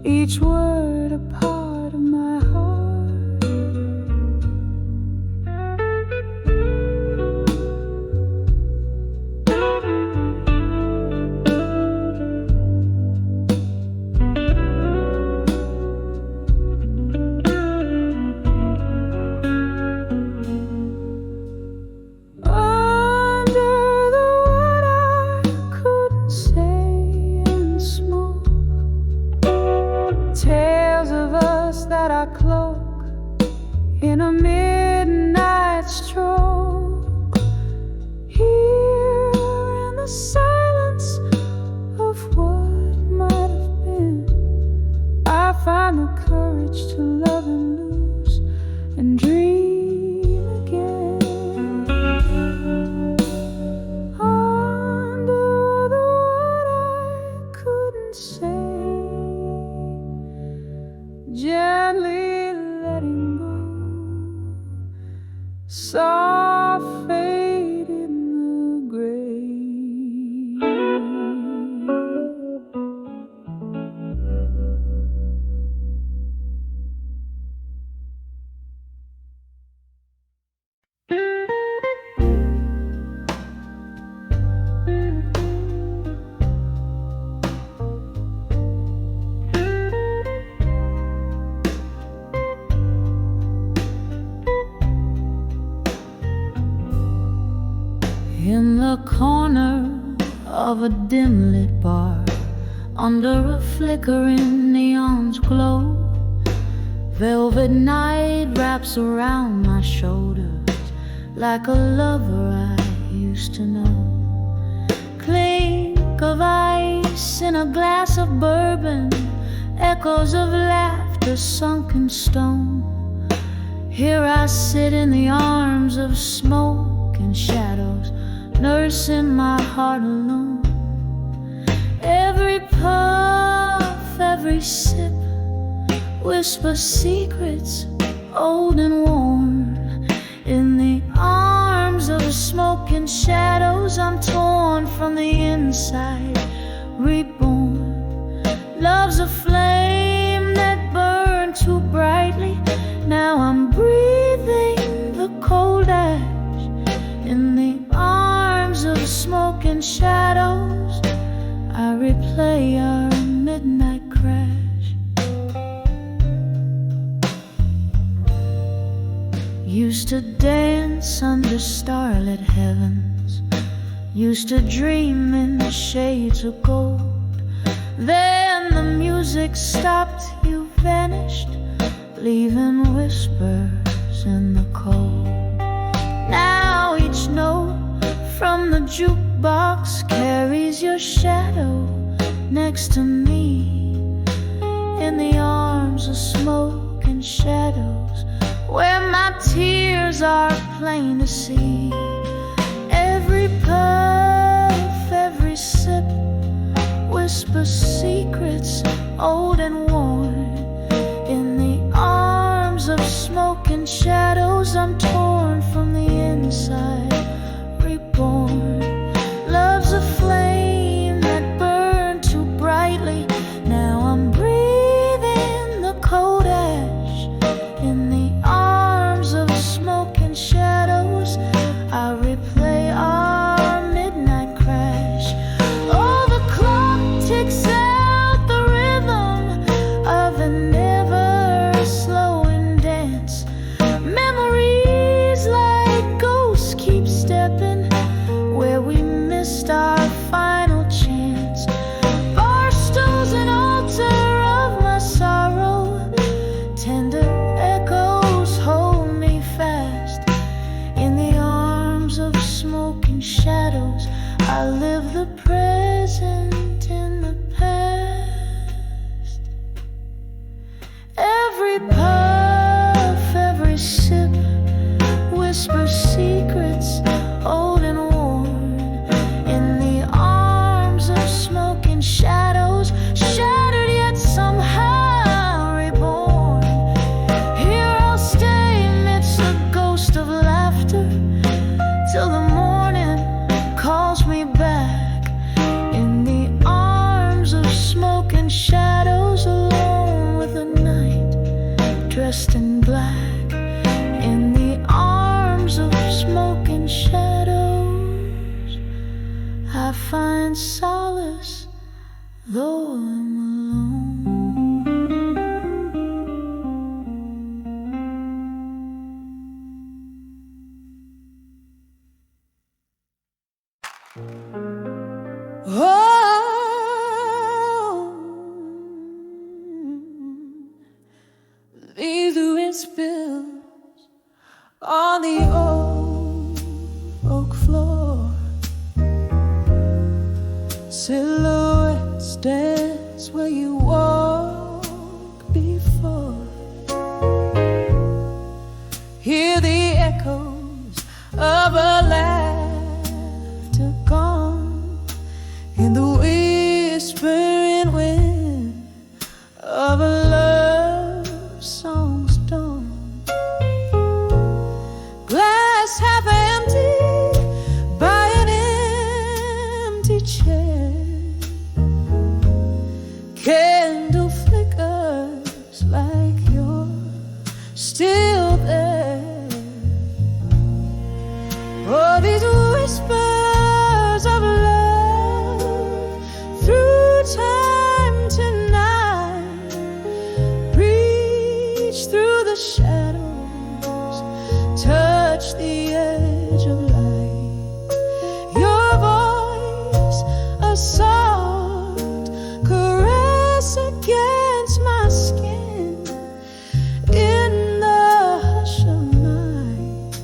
each word a part of my heart. In a midnight stroke, here in the silence of what might have been, I find the courage to love and lose and dream again. Under the what I couldn't say, gently letting go, soft fade in the grave. In the corner of a dim-lit bar, under a flickering neon's glow, velvet night wraps around my shoulders like a lover I used to know. Clink of ice in a glass of bourbon, echoes of laughter sunk in stone. Here I sit in the arms of smoke and shadows, nursing my heart alone. Every puff, every sip whispers secrets old and worn. In the arms of smoke and shadows, I'm torn from the inside, reborn. Love's a flame that burned too brightly. Now I'm breathing the cold ash. In the arms of smoke and shadows, I replay our midnight crash. Used to dance under starlit heavens, used to dream in shades of gold. Then the music stopped, you vanished, leaving whispers in the cold. Now each note from the jukebox carries your shadow next to me. In the arms of smoke and shadows, where my tears are plain to see. Every puff, every sip whispers secrets old and worn. In the arms of smoke and shadows, I'm torn from the inside, reborn. Love's a flame that burned too brightly. Now I'm breathing the cold ash. In the arms of smoke and shadows, I replay our midnight crash. Oh, the clock ticks out the rhythm of an ever-slowing dance. Memories like ghosts keep stepping where we missed our final chance. Bar stools, an altar of my sorrow, tender echoes hold me fast. In the arms of smoke and shadows, I live the present in the past. Every puff, every sip whispers secrets old and worn. In the arms of smoke and shadows, shattered yet somehow reborn. Here I'll stay amidst the ghost of laughter till the morning calls me back. In the arms of smoke and shadows, alone with the night, dressed in black. In the arms of smoke and shadows, I find solace, though I'm alone. Oh, leave the wind spills on the old oak floor. Silhouettes dance where you walked before. Hear the echoes of a laughter gone in the whispering wind of a love song's dawn. Glass half empty by an empty chair. Candle flickers like you're still there. Oh, these whispers of love through time tonight reach through the shadows, touch the edge of light. Your voice, a soft caress against my skin. In the hush of night,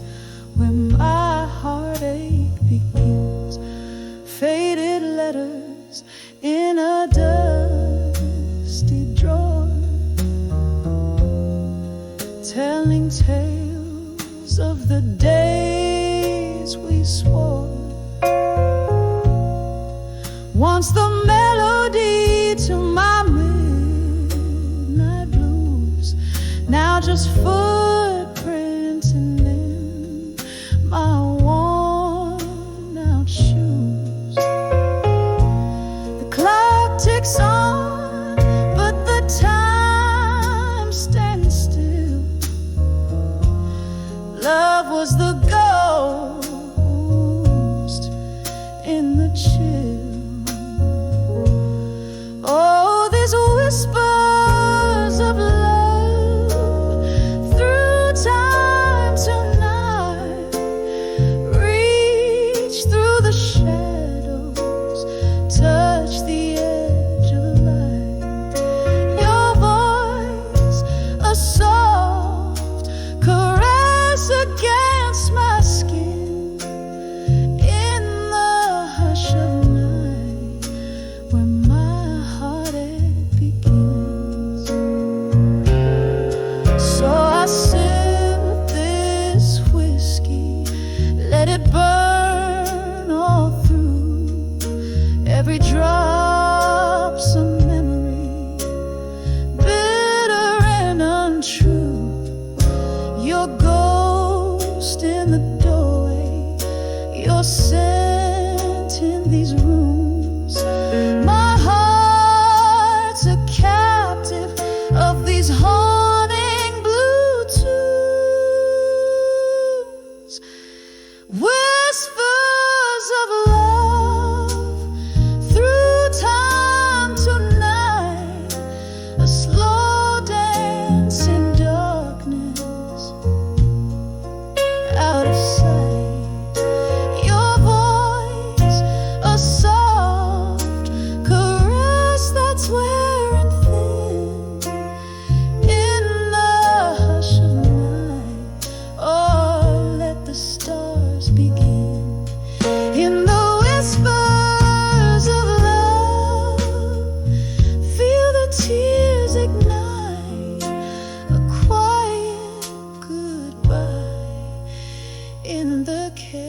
when my heartache begins, faded letters in a dusty drawer, telling tales of the days we swore. Once the melody to my midnight blues, now just footprinting in my worn out shoes. The clock ticks on, but the time stands still. Love was the ghost in the chill. Oh, these whispers of love through time tonight reach through the shadows, touch the edge of light. Your voice, a soft caress against my skin in the hush of night when my heartache begins. So I sip this whiskey, let it burn all through. Every drop's a memory, bitter and untrue. Your ghost in the doorway, your scent in these rooms. My heart's a captive of these haunting blue tunes. Whispers of love through time tonight, a slow dance in darkness, out of sight. Your voice, a soft caress that's wearing thin in the hush of night. Oh, let the stars begin. In the whispers of love, feel the tears ignite, a quiet goodbye in the candlelight.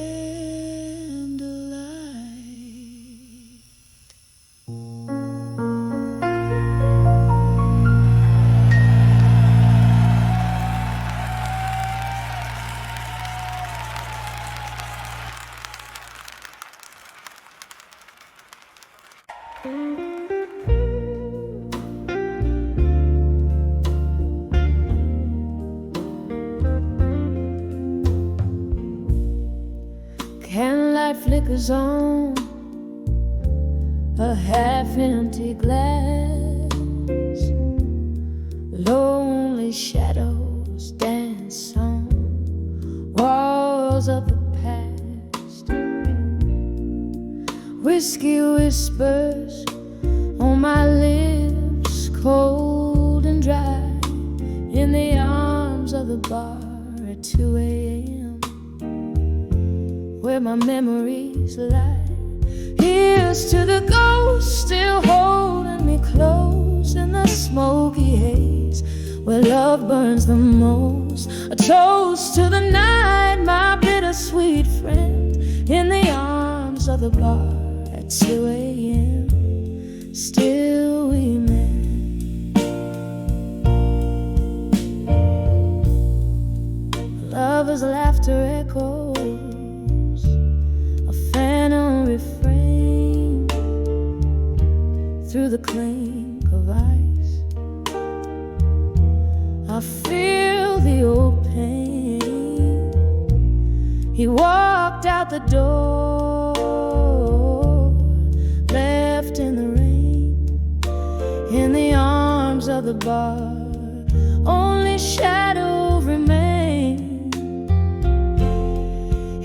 Candlelight flickers on a half-empty glass. Lonely shadows dance on walls of the past. Whiskey whispers on my lips, cold and dry, in the arms of the bar at 2 a.m. where my memories lie. Here's to the ghost still holding me close in the smoky haze where love burns the most. A toast to the night, my bittersweet friend, in the arms of the bar at 2 a.m. Still we mend. Lover's laughter echoes, a phantom refrain through the clink of ice. I feel the old pain. He walked out the door, left in the rain, in the arms of the bar. Only shadow remains.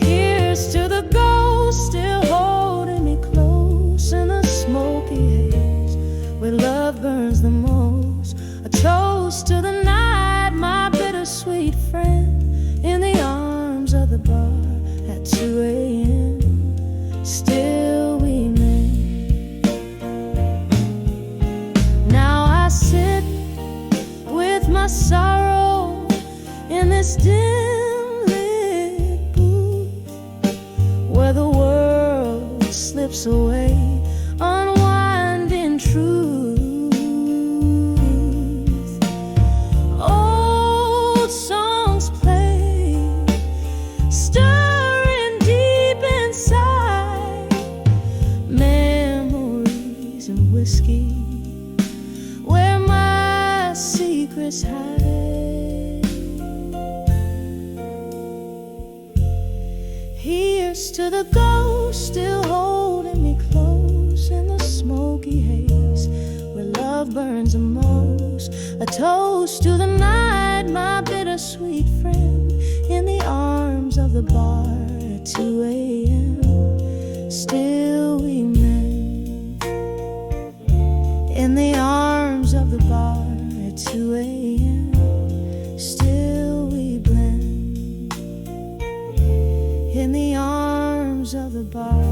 Here's to the ghost still holding me close in the smoky haze where love burns the most. A toast to the night, my bittersweet friend, in the arms of the bar at 2 a.m. Still we mend. Now I sit with my sorrow in this dim lit slips away, unwinding truth. Old songs play, stirring deep inside, memories and whiskey, where my secrets hide. Here's to the ghost still holding me close in the smoky haze, where love burns the most. A toast to the night, my bittersweet friend, in the arms of the bar at 2 a.m. Still we mend, in the arms of the bar at 2 a.m. Still we blend, in the arms of the bar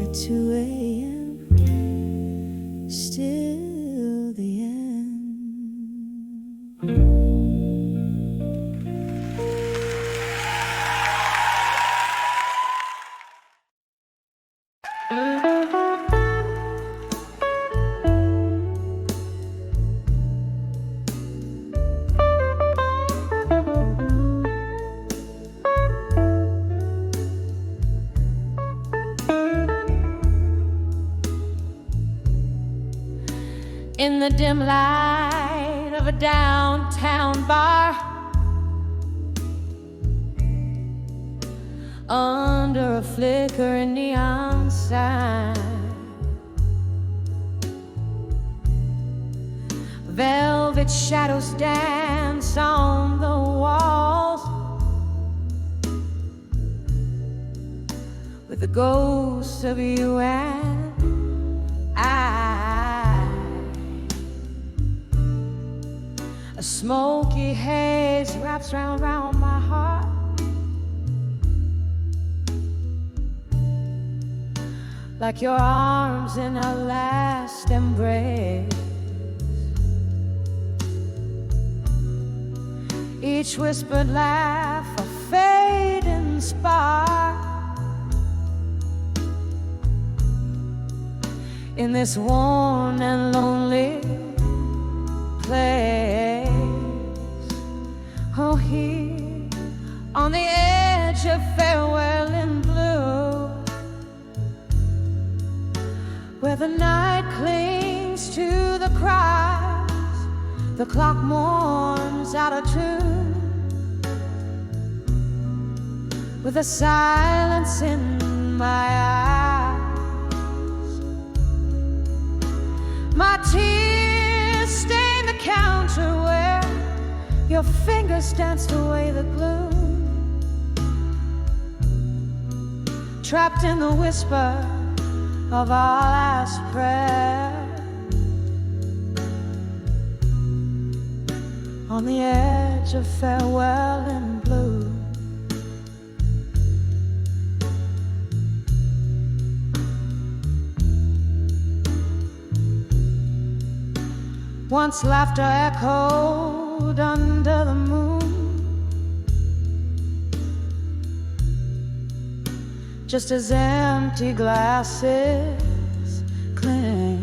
at 2 a.m. Still the end. In the dim light of a downtown bar, under a flickering neon sign, velvet shadows dance on the walls, with the ghosts of you and I. A smoky haze wraps round my heart, like your arms in a last embrace. Each whispered laugh a fading spark in this worn and lonely place. Oh, here on the edge of farewell in blue, where the night clings to the cries, the clock mourns out of tune, with a silence in my eyes. My tears stain the counter where your fingers danced away the gloom, trapped in the whisper of our last prayer, on the edge of farewell in blue. Once laughter echoed under the moon, just as empty glasses cling.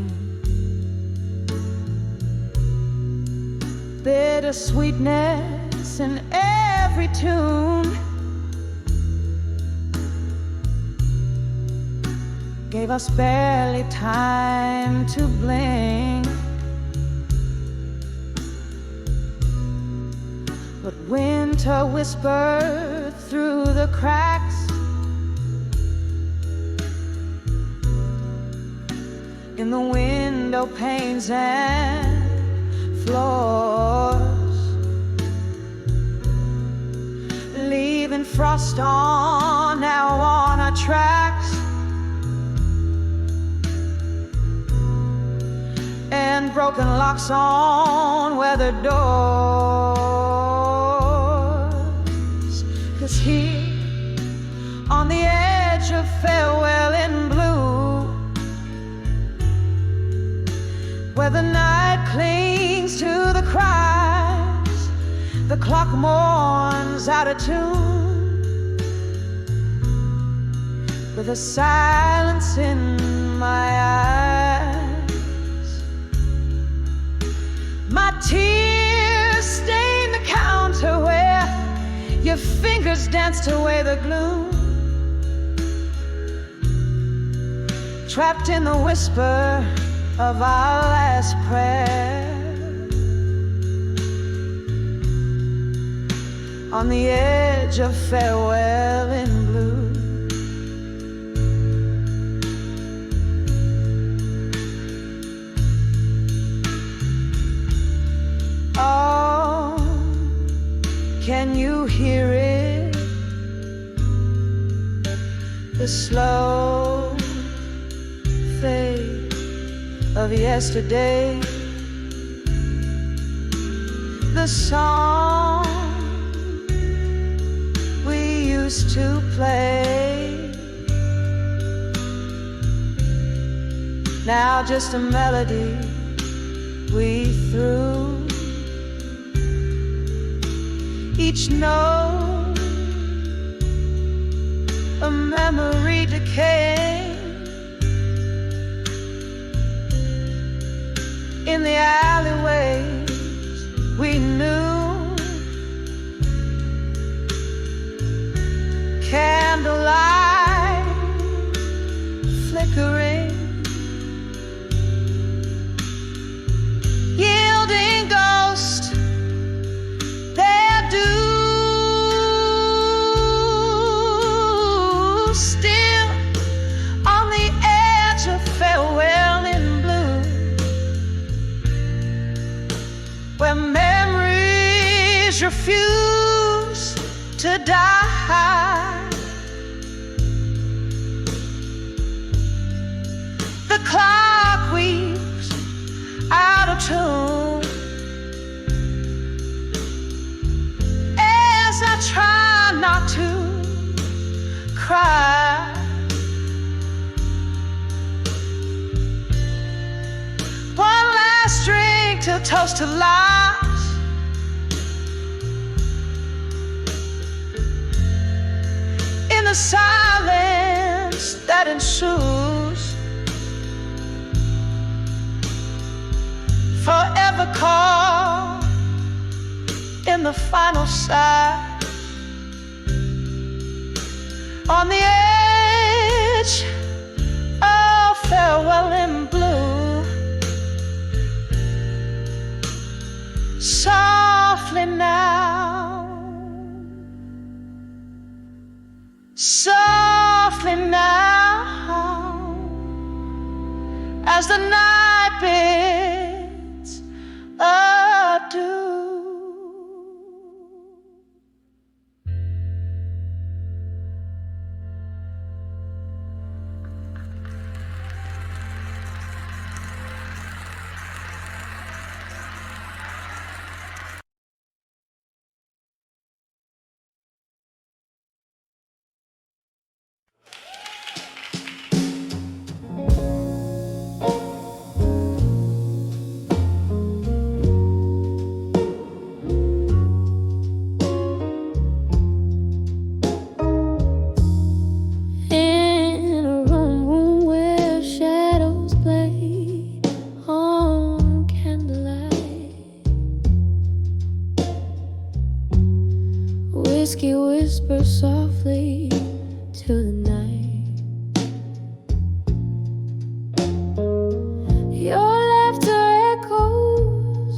Bitter sweetness in every tune gave us barely time to blink. But winter whispered through the cracks, in the window panes and floors, leaving frost on our tracks, and broken locks on weathered doors. 'Cause here on the edge of farewell in blue, where the night clings to the cries, the clock mourns out of tune, with a silence in my eyes. My tears stain the counter where your fingers danced away the gloom. Trapped in the whisper of our last prayer, on the edge of farewell in blue. Oh, can you hear it? The slow fade of yesterday, the song we used to play, now just a melody we threw. Each note a memory decaying in the alleyways we knew. Candlelight flickering, yielding ghost their due. Still on the edge of farewell in blue, where memories refuse to die. The clock weaves out of tune as I try not to cry. One last drink to toast to lives, in the silence that ensues. Forever caught in the final sigh, on the edge of farewell in blue. Softly now, softly now, as the night bids adieu. Whiskey whispers softly to the night. Your laughter echoes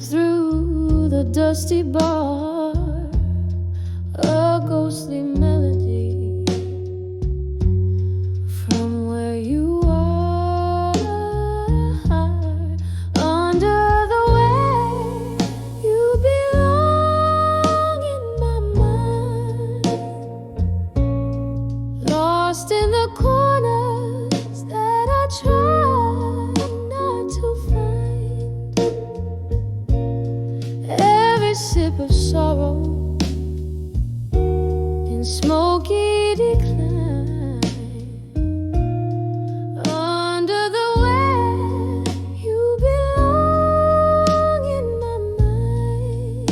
through the dusty bar, a ghostly melody from where you are, under the way you belong in my mind, lost in the corners that I try not to find. Every sip of sorrow in smoky decline, under the way you belong in my mind.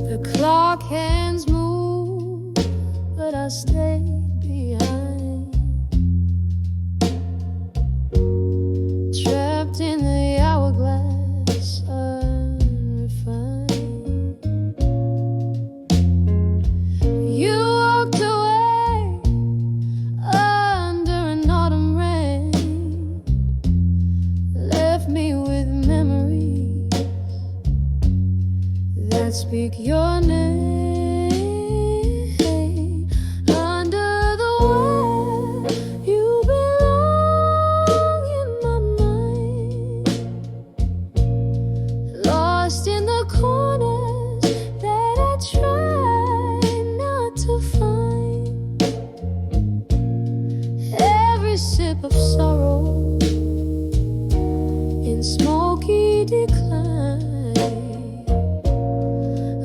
The clock hands move, but I stay me with memories that speak your name. Under the way you belong in my mind, lost in the corners that I try not to find. Every sip of sorrow in smoky decline.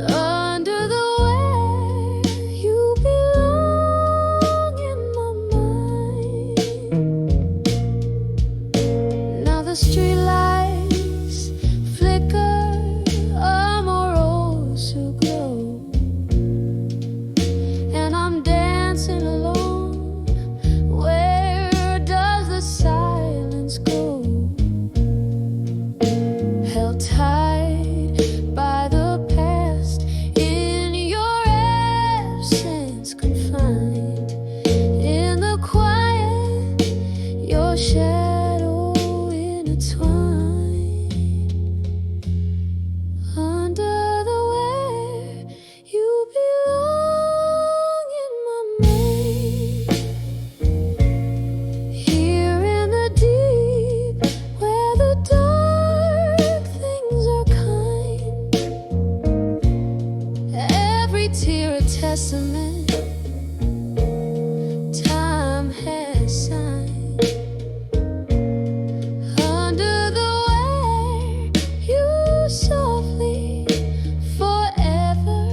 Under the way you belong in my mind. Now the streetlights flicker, a morose who glow, and I'm dancing alone. Where does the silence go? Held tight by the past, in your absence confined. In the quiet, your shadow intertwined. Under the where you belong in my mind. Here in the deep, where the dark things are kind. Every tear a testament time has signed. Under the way you softly forever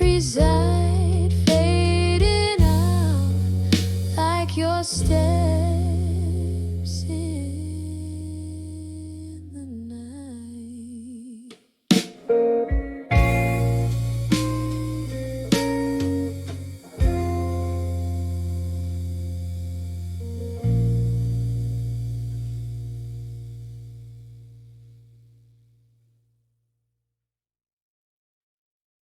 reside, fading out like your step.